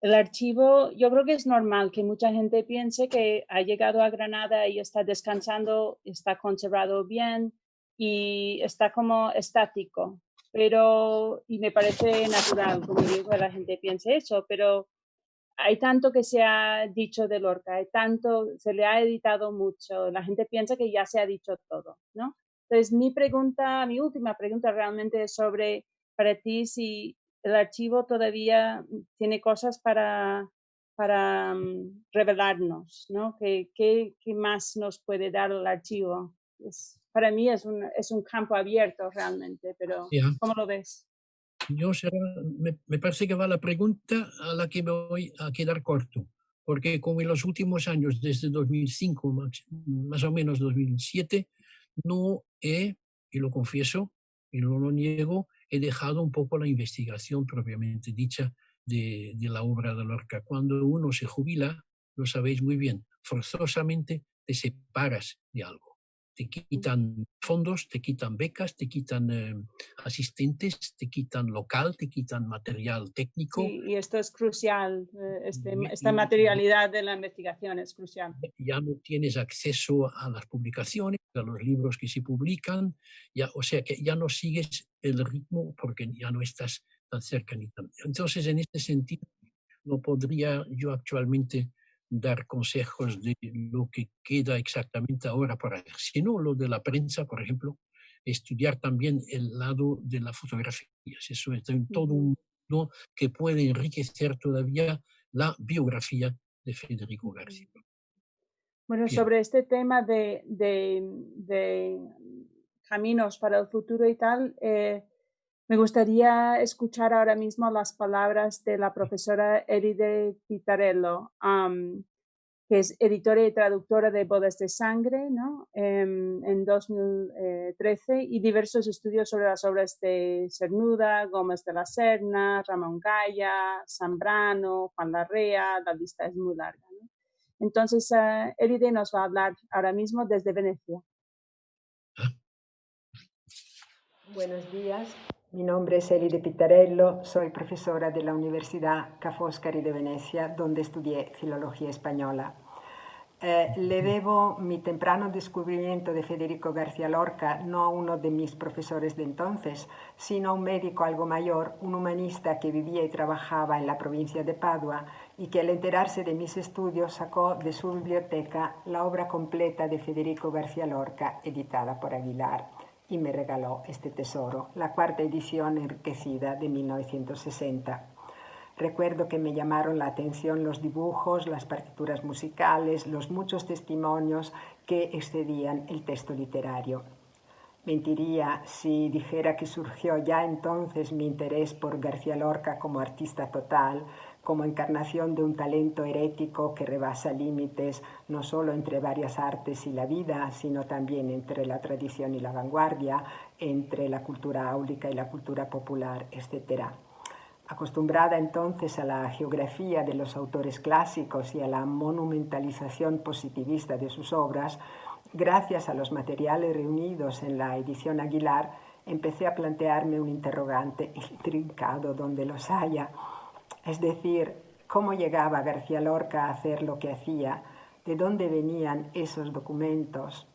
Speaker 4: el archivo. Yo creo que es normal que mucha gente piense que ha llegado a Granada y está descansando, está conservado bien y está como estático, y me parece natural, como digo, que la gente piense eso, pero hay tanto que se ha dicho de Lorca, se le ha editado mucho, la gente piensa que ya se ha dicho todo, ¿no? Entonces, mi última pregunta realmente es sobre, para ti, si el archivo todavía tiene cosas para revelarnos, ¿no? ¿Qué más nos puede dar el archivo? para mí es un campo abierto realmente, pero ¿cómo lo ves?
Speaker 3: Me parece que va la pregunta a la que me voy a quedar corto, porque como en los últimos años, desde 2005, más o menos 2007, no he, y lo confieso, y no lo niego, he dejado un poco la investigación propiamente dicha de la obra de Lorca. Cuando uno se jubila, lo sabéis muy bien, forzosamente te separas de algo. Te quitan fondos, te quitan becas, te quitan asistentes, te quitan local, te quitan material técnico.
Speaker 4: Sí, y esto es crucial, esta materialidad de la investigación es crucial.
Speaker 3: Ya no tienes acceso a las publicaciones, a los libros que se publican, o sea que ya no sigues el ritmo porque ya no estás tan cerca ni tan. Entonces, en este sentido, no podría yo actualmente dar consejos de lo que queda exactamente ahora para hacer, sino lo de la prensa, por ejemplo, estudiar también el lado de la fotografía. Eso es todo un mundo que puede enriquecer todavía la biografía de Federico García.
Speaker 4: Bueno, sobre este tema de caminos para el futuro y tal, me gustaría escuchar ahora mismo las palabras de la profesora Eride Pitarello, que es editora y traductora de Bodas de Sangre, ¿no? En 2013, y diversos estudios sobre las obras de Cernuda, Gómez de la Serna, Ramón Gaya, Zambrano, Juan Larrea. La lista es muy larga, ¿no? Entonces, Eride nos va a hablar ahora mismo desde Venecia.
Speaker 10: Buenos días, mi nombre es Eride Pitarello, soy profesora de la Universidad Ca' Foscari de Venecia, donde estudié filología española. Le debo mi temprano descubrimiento de Federico García Lorca no a uno de mis profesores de entonces, sino a un médico algo mayor, un humanista que vivía y trabajaba en la provincia de Padua y que al enterarse de mis estudios sacó de su biblioteca la obra completa de Federico García Lorca, editada por Aguilar, y me regaló este tesoro, la cuarta edición enriquecida de 1960. Recuerdo que me llamaron la atención los dibujos, las partituras musicales, los muchos testimonios que excedían el texto literario. Mentiría si dijera que surgió ya entonces mi interés por García Lorca como artista total, como encarnación de un talento herético que rebasa límites no solo entre varias artes y la vida, sino también entre la tradición y la vanguardia, entre la cultura áulica y la cultura popular, etc. Acostumbrada entonces a la geografía de los autores clásicos y a la monumentalización positivista de sus obras, gracias a los materiales reunidos en la edición Aguilar, empecé a plantearme un interrogante intrincado donde los haya. Es decir, ¿cómo llegaba García Lorca a hacer lo que hacía? ¿De dónde venían esos documentos?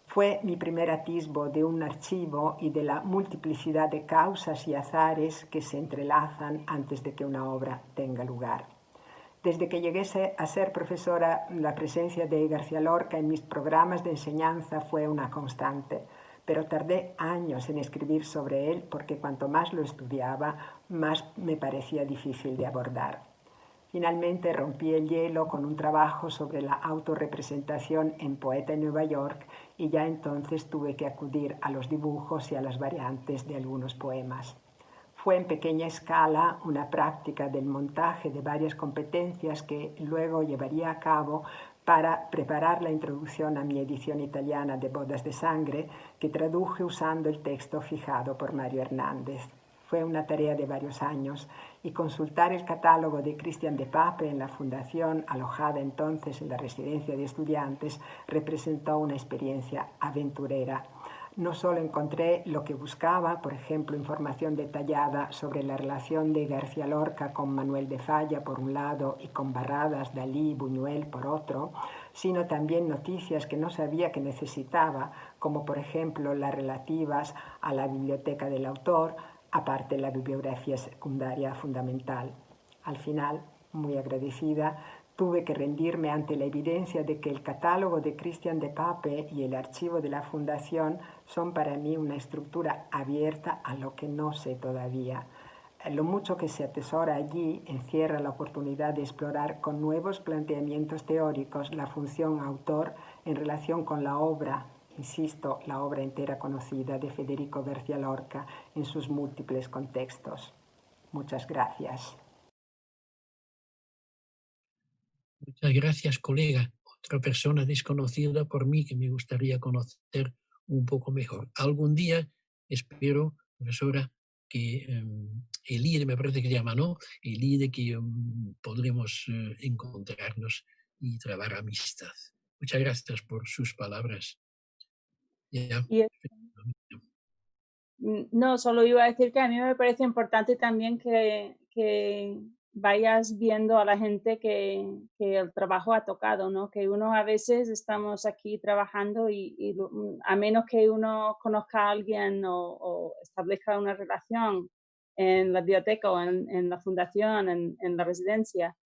Speaker 10: Fue mi primer atisbo de un archivo y de la multiplicidad de causas y azares que se entrelazan antes de que una obra tenga lugar. Desde que llegué a ser profesora, la presencia de García Lorca en mis programas de enseñanza fue una constante, pero tardé años en escribir sobre él porque cuanto más lo estudiaba, más me parecía difícil de abordar. Finalmente rompí el hielo con un trabajo sobre la autorrepresentación en Poeta en Nueva York y ya entonces tuve que acudir a los dibujos y a las variantes de algunos poemas. Fue en pequeña escala una práctica del montaje de varias competencias que luego llevaría a cabo para preparar la introducción a mi edición italiana de Bodas de Sangre, que traduje usando el texto fijado por Mario Hernández. Fue una tarea de varios años y consultar el catálogo de Cristian de Pape en la fundación, alojada entonces en la residencia de estudiantes, representó una experiencia aventurera. No solo encontré lo que buscaba, por ejemplo, información detallada sobre la relación de García Lorca con Manuel de Falla por un lado y con Barradas, Dalí y Buñuel por otro, sino también noticias que no sabía que necesitaba, como por ejemplo las relativas a la biblioteca del autor, aparte de la bibliografía secundaria fundamental. Al final, muy agradecida, tuve que rendirme ante la evidencia de que el catálogo de Cristian de Pape y el archivo de la Fundación son para mí una estructura abierta a lo que no sé todavía. Lo mucho que se atesora allí encierra la oportunidad de explorar con nuevos planteamientos teóricos la función autor en relación con la obra insisto, la obra entera conocida de Federico García Lorca en sus múltiples contextos. Muchas gracias.
Speaker 3: Muchas gracias, colega. Otra persona desconocida por mí que me gustaría conocer un poco mejor. Algún día espero, profesora, que Elide, me parece que se llama, ¿no? Elide, que podremos encontrarnos y trabar amistad. Muchas gracias por sus palabras. Ya.
Speaker 4: No, solo iba a decir que a mí me parece importante también que vayas viendo a la gente que el trabajo ha tocado, ¿no? Que uno a veces estamos aquí trabajando y a menos que uno conozca a alguien o establezca una relación en la biblioteca o en la fundación, en la residencia,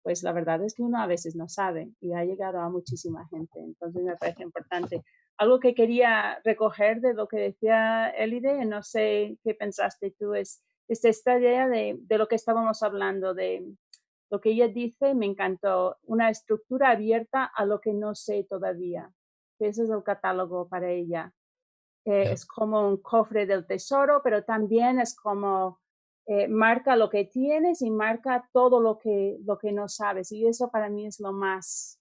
Speaker 4: pues la verdad es que uno a veces no sabe y ha llegado a muchísima gente. Entonces me parece importante. Algo que quería recoger de lo que decía Elide, no sé qué pensaste tú, es esta idea de lo que estábamos hablando, de lo que ella dice, me encantó, una estructura abierta a lo que no sé todavía. Ese es el catálogo para ella. Es como un cofre del tesoro, pero también es como marca lo que tienes y marca todo lo que no sabes. Y eso para mí es lo más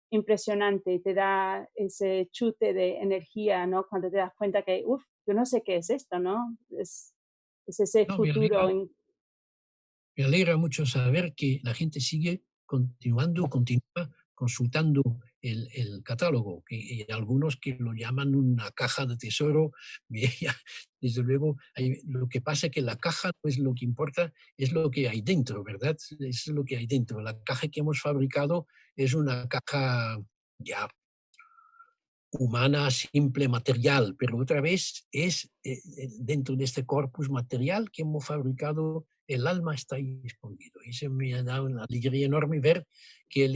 Speaker 4: impresionante. Te da ese chute de energía, ¿no? Cuando te das cuenta que, yo no sé qué es esto, ¿no? Es ese futuro.
Speaker 3: Me alegra mucho saber que la gente sigue continúa consultando el catálogo, que hay algunos que lo llaman una caja de tesoro. Desde luego, lo que pasa es que la caja no es lo que importa, es lo que hay dentro, ¿verdad? Es lo que hay dentro. La caja que hemos fabricado es una caja ya humana, simple, material, pero otra vez es dentro de este corpus material que hemos fabricado, el alma está ahí escondido. Y se me ha dado una alegría enorme ver que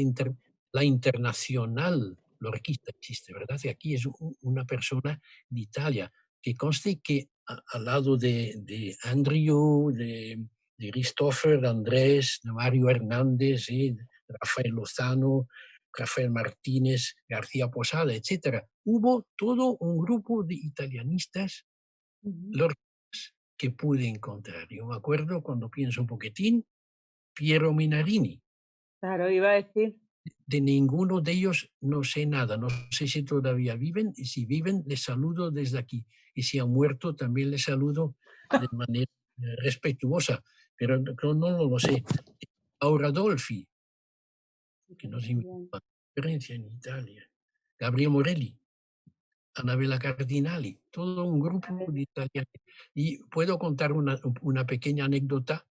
Speaker 3: la internacional lorquista existe, ¿verdad? Y aquí es una persona de Italia, que conste que al lado de Andrew, de Christopher, de Andrés, de Mario Hernández, de Rafael Lozano, Rafael Martínez, García Posada, etc. Hubo todo un grupo de italianistas lorquistas que pude encontrar. Yo me acuerdo, cuando pienso un poquitín, Piero Menarini.
Speaker 4: Claro, iba a decir.
Speaker 3: De ninguno de ellos no sé nada. No sé si todavía viven, y si viven, les saludo desde aquí. Y si han muerto, también les saludo de manera respetuosa, pero no lo sé. Laura Dolfi, que nos invitó a la conferencia en Italia. Gabriel Morelli, Annabella Cardinali, todo un grupo de italianos. Y puedo contar una pequeña anécdota.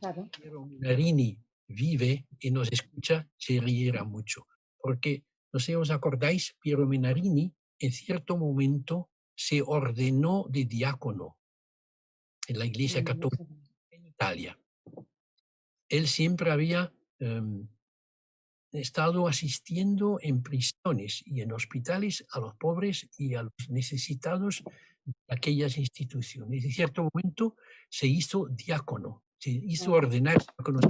Speaker 4: Claro.
Speaker 3: Piero Menarini vive y nos escucha, se riera mucho. Porque, no sé, ¿os acordáis? Piero Menarini en cierto momento se ordenó de diácono en la Iglesia Católica en Italia. Él siempre había estado asistiendo en prisiones y en hospitales a los pobres y a los necesitados de aquellas instituciones. En cierto momento se hizo diácono, se hizo ordenar diácono.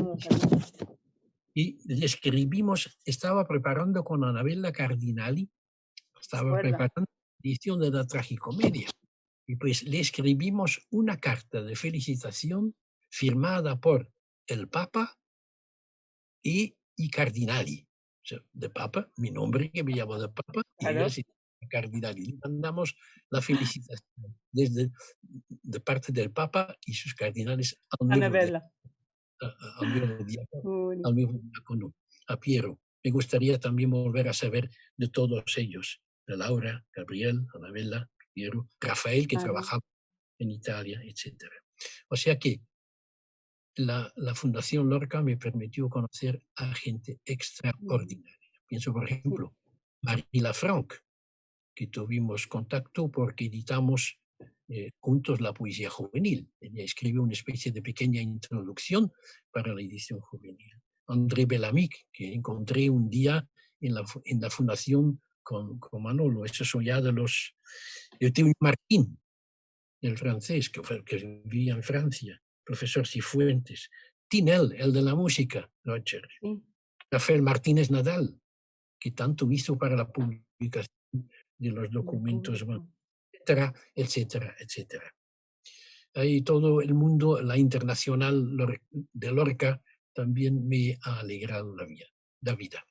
Speaker 3: Y le escribimos, estaba preparando con Annabella Cardinali, estaba preparando la edición de la tragicomedia. Y pues le escribimos una carta de felicitación firmada por el Papa y Cardinali. O sea, de Papa, mi nombre que me llamo de Papa, y ella se llama Cardinali. Le mandamos la felicitación de parte del Papa y sus cardinales al nuevo diácono, a Piero. Me gustaría también volver a saber de todos ellos, de Laura, Gabriel, Annabella, Piero, Rafael, que trabajaba en Italia, etc. O sea que la Fundación Lorca me permitió conocer a gente extraordinaria. Pienso, por ejemplo, Marie Lafranc, que tuvimos contacto porque editamos juntos la poesía juvenil. Ella escribió una especie de pequeña introducción para la edición juvenil. André Belamic, que encontré un día en la fundación con Manolo. Esos son ya de los... Yo tengo un Martín, el francés, que vivía en Francia. Profesor Cifuentes. Tinel, el de la música, Roger. Rafael Martínez Nadal, que tanto hizo para la publicación de los documentos, etcétera, etcétera, etcétera. Ahí todo el mundo, la internacional de Lorca, también me ha alegrado la vida.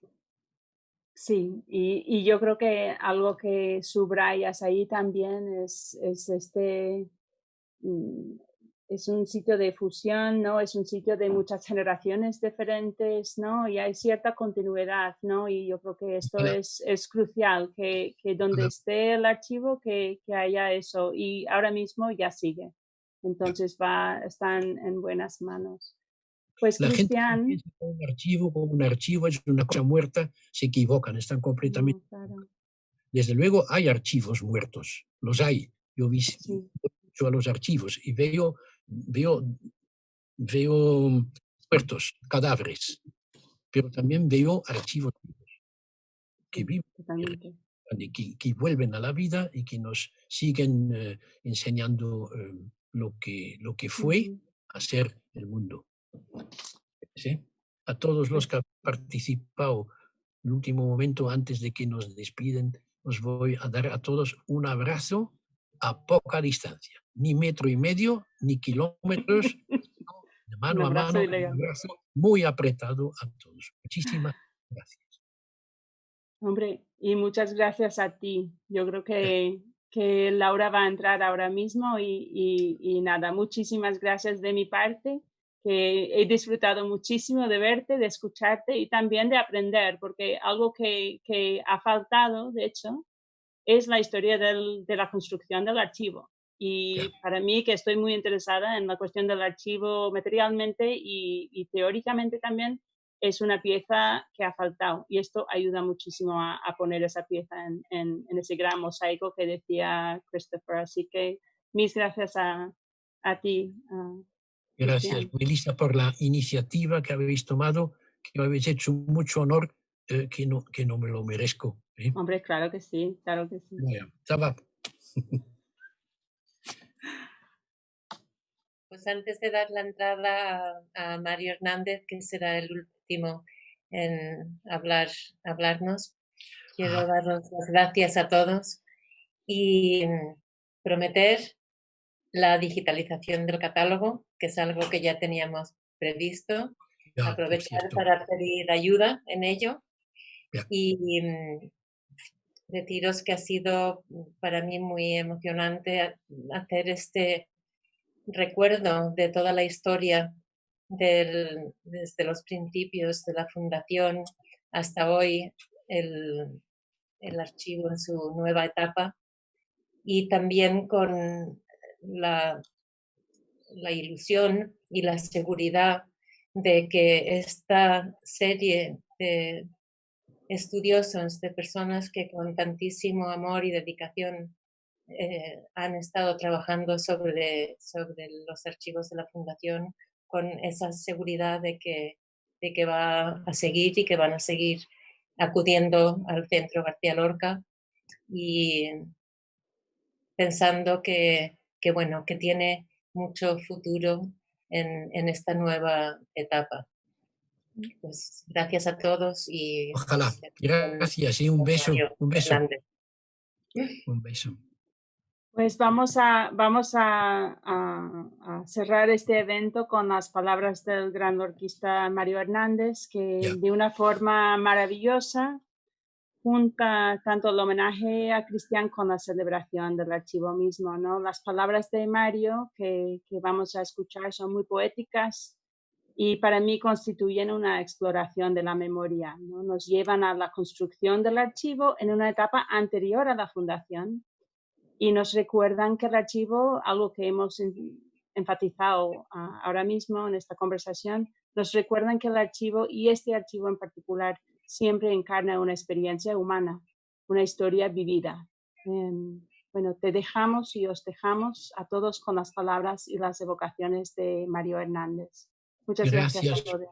Speaker 4: Sí, y yo creo que algo que subrayas ahí también es es un sitio de fusión, ¿no? Es un sitio de muchas generaciones diferentes, ¿no? Y hay cierta continuidad, ¿no? Y yo creo que esto es crucial, que donde esté el archivo, que haya eso. Y ahora mismo ya sigue. Entonces están en buenas manos. Pues
Speaker 3: la
Speaker 4: Cristian...
Speaker 3: gente piensa que un archivo es una cosa muerta, se equivocan, están completamente...
Speaker 4: No, claro.
Speaker 3: Desde luego hay archivos muertos, los hay. Yo visito mucho a los archivos y veo muertos, cadáveres, pero también veo archivos que viven, que vuelven a la vida y que nos siguen enseñando lo que fue a ser el mundo. ¿Sí? A todos los que han participado en el último momento, antes de que nos despiden, os voy a dar a todos un abrazo a poca distancia, ni 1,5 metros, ni kilómetros, de mano a mano, un abrazo muy apretado a todos. Muchísimas gracias.
Speaker 4: Hombre, y muchas gracias a ti. Yo creo que Laura va a entrar ahora mismo y nada, muchísimas gracias de mi parte, que he disfrutado muchísimo de verte, de escucharte y también de aprender, porque algo que ha faltado, de hecho, es la historia de la construcción del archivo. Y para mí, que estoy muy interesada en la cuestión del archivo materialmente y teóricamente también, es una pieza que ha faltado. Y esto ayuda muchísimo a poner esa pieza en ese gran mosaico que decía Christopher. Así que mis gracias a ti.
Speaker 3: Gracias, Melissa, por la iniciativa que habéis tomado, que me habéis hecho mucho honor, que no me lo merezco.
Speaker 4: Hombre, claro que sí, claro que sí.
Speaker 3: Bueno, estaba.
Speaker 1: Pues antes de dar la entrada a Mario Hernández, que será el último en hablarnos, quiero daros las gracias a todos y prometer la digitalización del catálogo, que es algo que ya teníamos previsto, aprovechar para pedir ayuda en ello y deciros que ha sido para mí muy emocionante hacer este recuerdo de toda la historia desde los principios de la fundación hasta hoy, el archivo en su nueva etapa, y también con la ilusión y la seguridad de que esta serie de estudiosos, de personas que con tantísimo amor y dedicación han estado trabajando sobre los archivos de la Fundación, con esa seguridad de que va a seguir y que van a seguir acudiendo al Centro García Lorca y pensando que tiene mucho futuro en esta nueva etapa. Pues gracias a todos y
Speaker 3: ojalá. Gracias y un beso. Un beso. Un beso.
Speaker 4: Pues vamos a cerrar este evento con las palabras del gran orquista Mario Hernández, que de una forma maravillosa junta tanto el homenaje a Cristian con la celebración del archivo mismo, ¿no? Las palabras de Mario que vamos a escuchar son muy poéticas y para mí constituyen una exploración de la memoria, ¿no? Nos llevan a la construcción del archivo en una etapa anterior a la fundación y nos recuerdan que el archivo, algo que hemos enfatizado ahora mismo en esta conversación, nos recuerdan que el archivo y este archivo en particular siempre encarna una experiencia humana, una historia vivida. Bueno, te dejamos y os dejamos a todos con las palabras y las evocaciones de Mario Hernández. Muchas gracias a todos.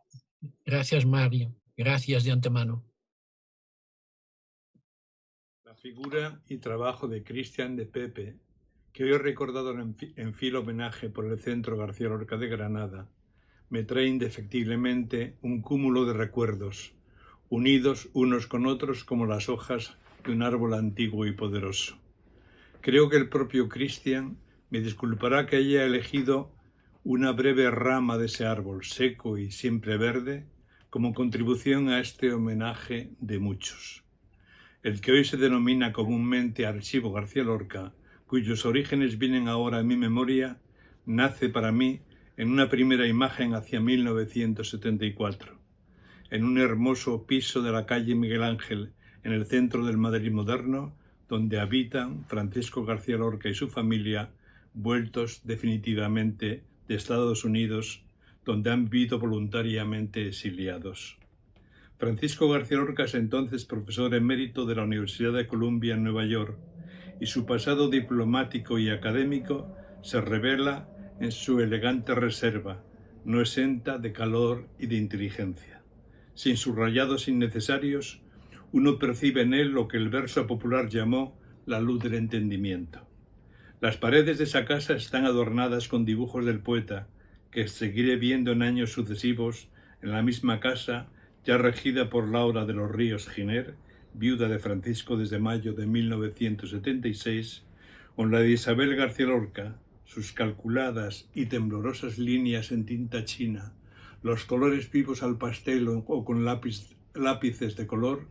Speaker 3: Gracias, Mario. Gracias de antemano.
Speaker 11: La figura y trabajo de Cristian de Pepe, que hoy he recordado en filo homenaje por el Centro García Lorca de Granada, me trae indefectiblemente un cúmulo de recuerdos, unidos unos con otros como las hojas de un árbol antiguo y poderoso. Creo que el propio Christian me disculpará que haya elegido una breve rama de ese árbol seco y siempre verde como contribución a este homenaje de muchos. El que hoy se denomina comúnmente Archivo García Lorca, cuyos orígenes vienen ahora en mi memoria, nace para mí en una primera imagen hacia 1974, en un hermoso piso de la calle Miguel Ángel, en el centro del Madrid moderno, donde habitan Francisco García Lorca y su familia, vueltos definitivamente de Estados Unidos, donde han vivido voluntariamente exiliados. Francisco García Lorca es entonces profesor emérito de la Universidad de Columbia en Nueva York, y su pasado diplomático y académico se revela en su elegante reserva, no exenta de calor y de inteligencia. Sin subrayados innecesarios, uno percibe en él lo que el verso popular llamó la luz del entendimiento. Las paredes de esa casa están adornadas con dibujos del poeta, que seguiré viendo en años sucesivos en la misma casa, ya regida por Laura de los Ríos Giner, viuda de Francisco desde mayo de 1976, con la de Isabel García Lorca, sus calculadas y temblorosas líneas en tinta china, los colores vivos al pastel o con lápices de color,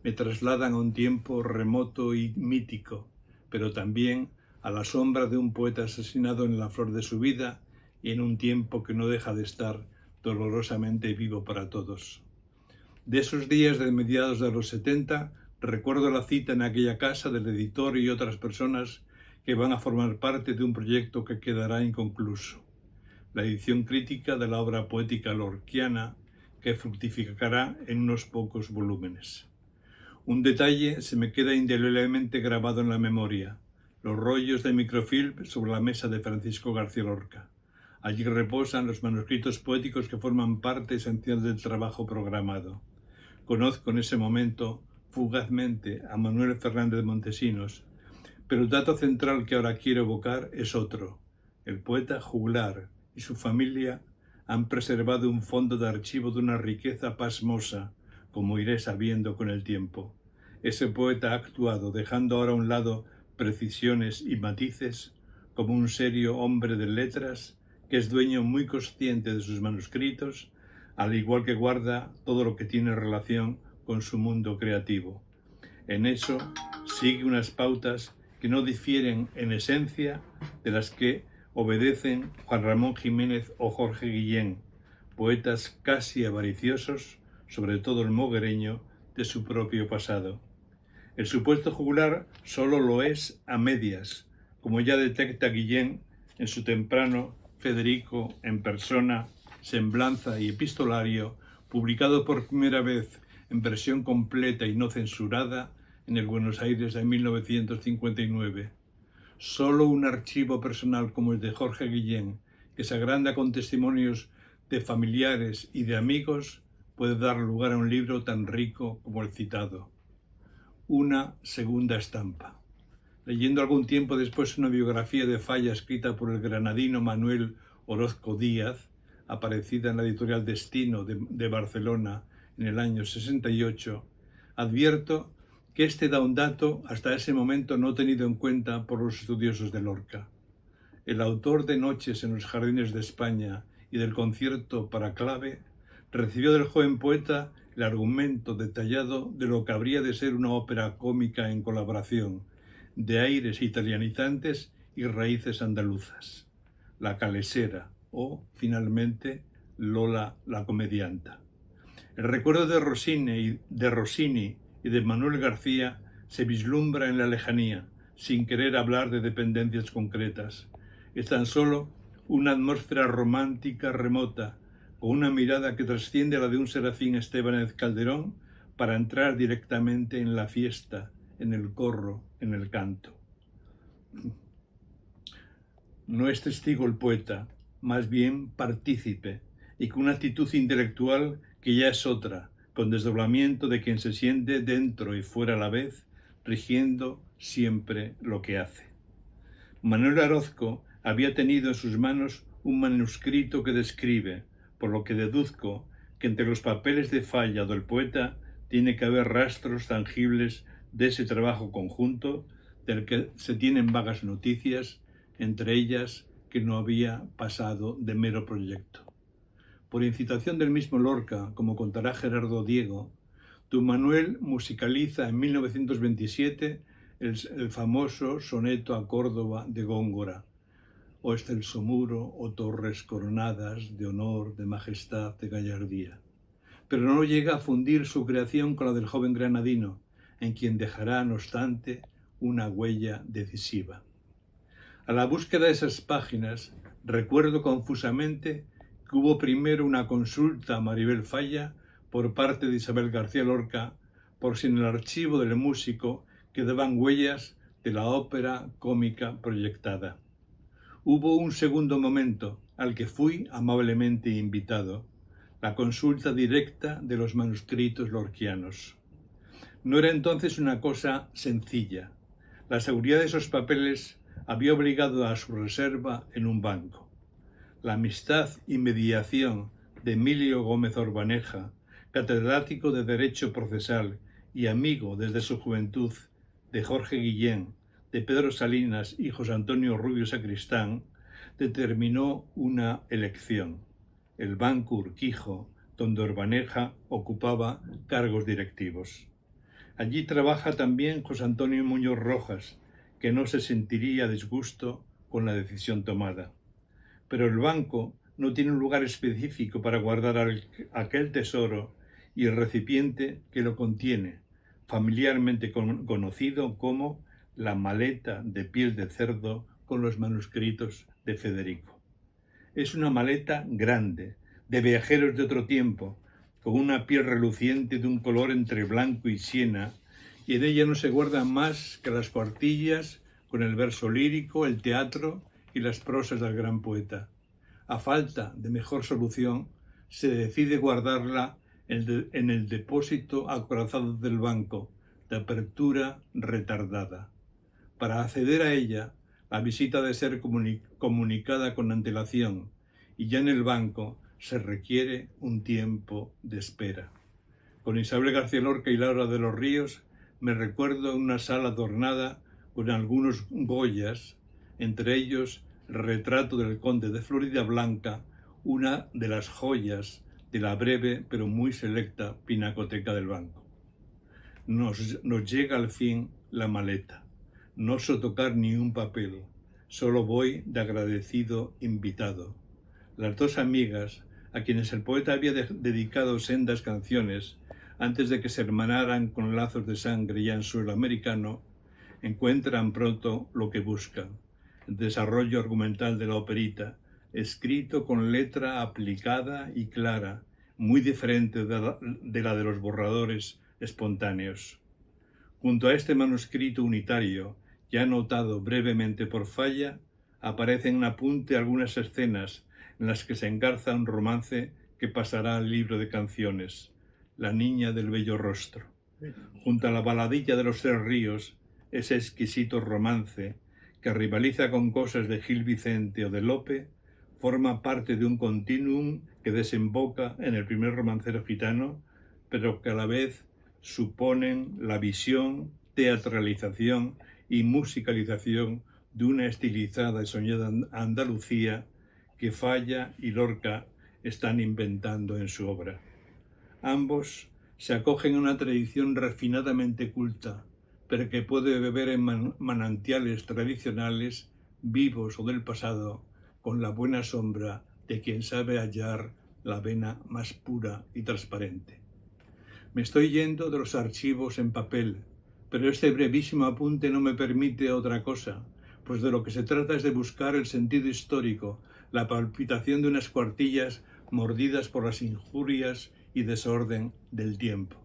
Speaker 11: me trasladan a un tiempo remoto y mítico, pero también a la sombra de un poeta asesinado en la flor de su vida y en un tiempo que no deja de estar dolorosamente vivo para todos. De esos días de mediados de los 70, recuerdo la cita en aquella casa del editor y otras personas que van a formar parte de un proyecto que quedará inconcluso, la edición crítica de la obra poética lorquiana, que fructificará en unos pocos volúmenes. Un detalle se me queda indeleblemente grabado en la memoria: los rollos de microfilm sobre la mesa de Francisco García Lorca. Allí reposan los manuscritos poéticos que forman parte esencial del trabajo programado. Conozco en ese momento, fugazmente, a Manuel Fernández Montesinos, pero el dato central que ahora quiero evocar es otro. El poeta juglar y su familia han preservado un fondo de archivo de una riqueza pasmosa, como iré sabiendo con el tiempo. Ese poeta ha actuado, dejando ahora a un lado precisiones y matices, como un serio hombre de letras que es dueño muy consciente de sus manuscritos, al igual que guarda todo lo que tiene relación con su mundo creativo. En eso sigue unas pautas que no difieren en esencia de las que obedecen Juan Ramón Jiménez o Jorge Guillén, poetas casi avariciosos, sobre todo el moguereño, de su propio pasado. El supuesto juglar solo lo es a medias, como ya detecta Guillén en su temprano Federico en persona, semblanza y epistolario, publicado por primera vez en versión completa y no censurada en el Buenos Aires de 1959. Solo un archivo personal como el de Jorge Guillén, que se agranda con testimonios de familiares y de amigos, puede dar lugar a un libro tan rico como el citado. Una segunda estampa. Leyendo algún tiempo después una biografía de Falla escrita por el granadino Manuel Orozco Díaz, aparecida en la editorial Destino de Barcelona en el año 68, advierto que este da un dato hasta ese momento no tenido en cuenta por los estudiosos de Lorca. El autor de Noches en los Jardines de España y del concierto para clave recibió del joven poeta el argumento detallado de lo que habría de ser una ópera cómica en colaboración, de aires italianizantes y raíces andaluzas, La Calesera o, finalmente, Lola la comedianta. El recuerdo de Rossini y de Manuel García se vislumbra en la lejanía, sin querer hablar de dependencias concretas. Es tan solo una atmósfera romántica remota, con una mirada que trasciende la de un Serafín Estébanez Calderón para entrar directamente en la fiesta, en el corro, en el canto. No es testigo el poeta, más bien partícipe, y con una actitud intelectual que ya es otra, con desdoblamiento de quien se siente dentro y fuera a la vez, rigiendo siempre lo que hace. Manuel Orozco había tenido en sus manos un manuscrito que describe, por lo que deduzco que entre los papeles de Falla del poeta tiene que haber rastros tangibles de ese trabajo conjunto del que se tienen vagas noticias, entre ellas que no había pasado de mero proyecto. Por incitación del mismo Lorca, como contará Gerardo Diego, Don Manuel musicaliza en 1927 el famoso soneto a Córdoba de Góngora, o excelso muro, o torres coronadas de honor, de majestad, de gallardía. Pero no llega a fundir su creación con la del joven granadino, en quien dejará, no obstante, una huella decisiva. A la búsqueda de esas páginas, recuerdo confusamente que hubo primero una consulta a Maribel Falla por parte de Isabel García Lorca por si en el archivo del músico quedaban huellas de la ópera cómica proyectada. Hubo un segundo momento al que fui amablemente invitado, la consulta directa de los manuscritos lorquianos. No era entonces una cosa sencilla. La seguridad de esos papeles había obligado a su reserva en un banco. La amistad y mediación de Emilio Gómez Orbaneja, catedrático de Derecho Procesal y amigo desde su juventud de Jorge Guillén, de Pedro Salinas y José Antonio Rubio Sacristán, determinó una elección, el Banco Urquijo, donde Orbaneja ocupaba cargos directivos. Allí trabaja también José Antonio Muñoz Rojas, que no se sentiría a disgusto con la decisión tomada. Pero el banco no tiene un lugar específico para guardar aquel tesoro y el recipiente que lo contiene, familiarmente conocido como la maleta de piel de cerdo con los manuscritos de Federico. Es una maleta grande, de viajeros de otro tiempo, con una piel reluciente de un color entre blanco y siena, y en ella no se guardan más que las cuartillas con el verso lírico, el teatro y las prosas del gran poeta. A falta de mejor solución, se decide guardarla en el depósito acorazado del banco, de apertura retardada. Para acceder a ella, la visita debe ser comunicada con antelación, y ya en el banco se requiere un tiempo de espera. Con Isabel García Lorca y Laura de los Ríos me recuerdo en una sala adornada con algunos Goyas, entre ellos el retrato del conde de Floridablanca, una de las joyas de la breve pero muy selecta pinacoteca del banco. Nos llega al fin la maleta. No oso tocar ni un papel, solo voy de agradecido invitado. Las dos amigas, a quienes el poeta había dedicado sendas canciones antes de que se hermanaran con lazos de sangre ya en suelo americano, encuentran pronto lo que buscan, el desarrollo argumental de la operita, escrito con letra aplicada y clara, muy diferente de la de los borradores espontáneos. Junto a este manuscrito unitario, ya anotado brevemente por Falla, aparece en apunte algunas escenas en las que se engarza un romance que pasará al libro de canciones, La niña del bello rostro. Junto a la baladilla de los tres ríos, ese exquisito romance, que rivaliza con cosas de Gil Vicente o de Lope, forma parte de un continuum que desemboca en el primer romancero gitano, pero que a la vez suponen la visión, teatralización y musicalización de una estilizada y soñada Andalucía que Falla y Lorca están inventando en su obra. Ambos se acogen a una tradición refinadamente culta, pero que puede beber en manantiales tradicionales, vivos o del pasado, con la buena sombra de quien sabe hallar la vena más pura y transparente. Me estoy yendo de los archivos en papel, pero este brevísimo apunte no me permite otra cosa, pues de lo que se trata es de buscar el sentido histórico, la palpitación de unas cuartillas mordidas por las injurias y desorden del tiempo.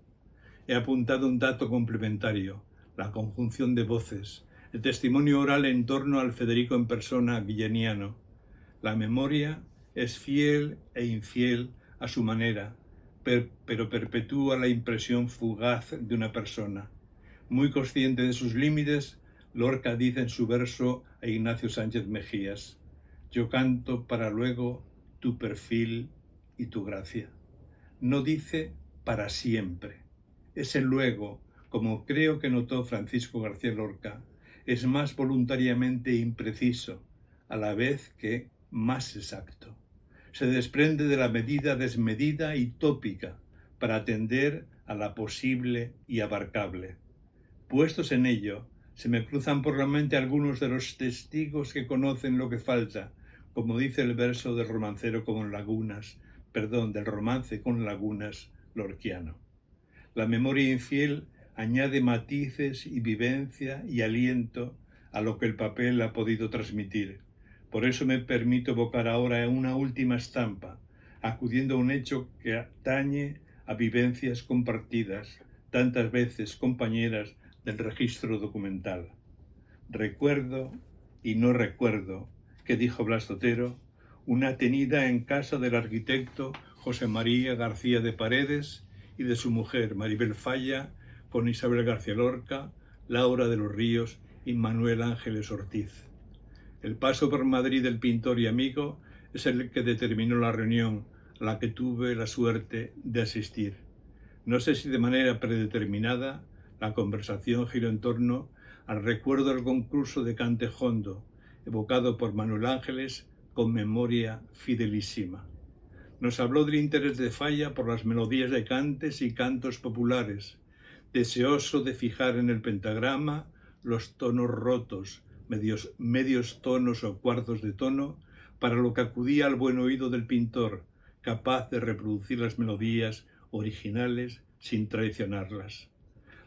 Speaker 11: He apuntado un dato complementario, la conjunción de voces, el testimonio oral en torno al Federico en persona guilleniano. La memoria es fiel e infiel a su manera, pero perpetúa la impresión fugaz de una persona. Muy consciente de sus límites, Lorca dice en su verso a Ignacio Sánchez Mejías: yo canto para luego tu perfil y tu gracia. No dice para siempre. Ese luego, como creo que notó Francisco García Lorca, es más voluntariamente impreciso, a la vez que más exacto. Se desprende de la medida desmedida y tópica para atender a la posible y abarcable. Puestos en ello, se me cruzan por la mente algunos de los testigos que conocen lo que falta, como dice el verso del romancero con lagunas, del romance con lagunas lorquiano. La memoria infiel añade matices y vivencia y aliento a lo que el papel ha podido transmitir. Por eso me permito evocar ahora una última estampa, acudiendo a un hecho que atañe a vivencias compartidas, tantas veces compañeras del registro documental. Recuerdo y no recuerdo, que dijo Blas de Otero, una tenida en casa del arquitecto José María García de Paredes y de su mujer Maribel Falla, con Isabel García Lorca, Laura de los Ríos y Manuel Ángeles Ortiz. El paso por Madrid del pintor y amigo es el que determinó la reunión a la que tuve la suerte de asistir. No sé si de manera predeterminada, la conversación giró en torno al recuerdo del concurso de Cantejondo, evocado por Manuel Ángeles con memoria fidelísima. Nos habló del interés de Falla por las melodías de cantes y cantos populares, deseoso de fijar en el pentagrama los tonos rotos, medios tonos o cuartos de tono, para lo que acudía al buen oído del pintor, capaz de reproducir las melodías originales sin traicionarlas.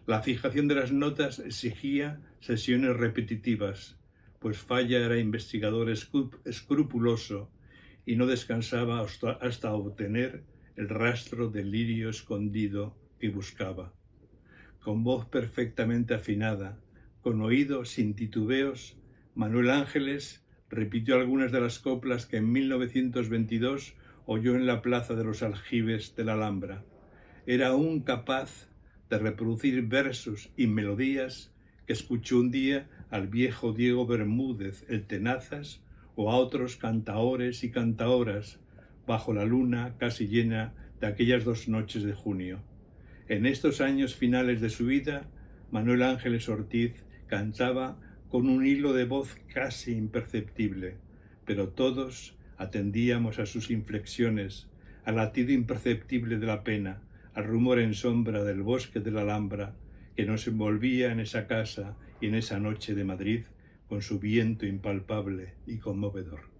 Speaker 11: La fijación de las notas exigía sesiones repetitivas, pues Falla era investigador escrupuloso y no descansaba hasta obtener el rastro del lirio escondido que buscaba. Con voz perfectamente afinada, con oído sin titubeos, Manuel Ángeles repitió algunas de las coplas que en 1922 oyó en la plaza de los Aljibes de la Alhambra. Era aún capaz de reproducir versos y melodías que escuchó un día al viejo Diego Bermúdez, el Tenazas, o a otros cantaores y cantaoras, bajo la luna casi llena de aquellas 2 noches de junio. En estos años finales de su vida, Manuel Ángeles Ortiz cantaba con un hilo de voz casi imperceptible, pero todos atendíamos a sus inflexiones, al latido imperceptible de la pena, al rumor en sombra del bosque de la Alhambra que nos envolvía en esa casa y en esa noche de Madrid con su viento impalpable y conmovedor.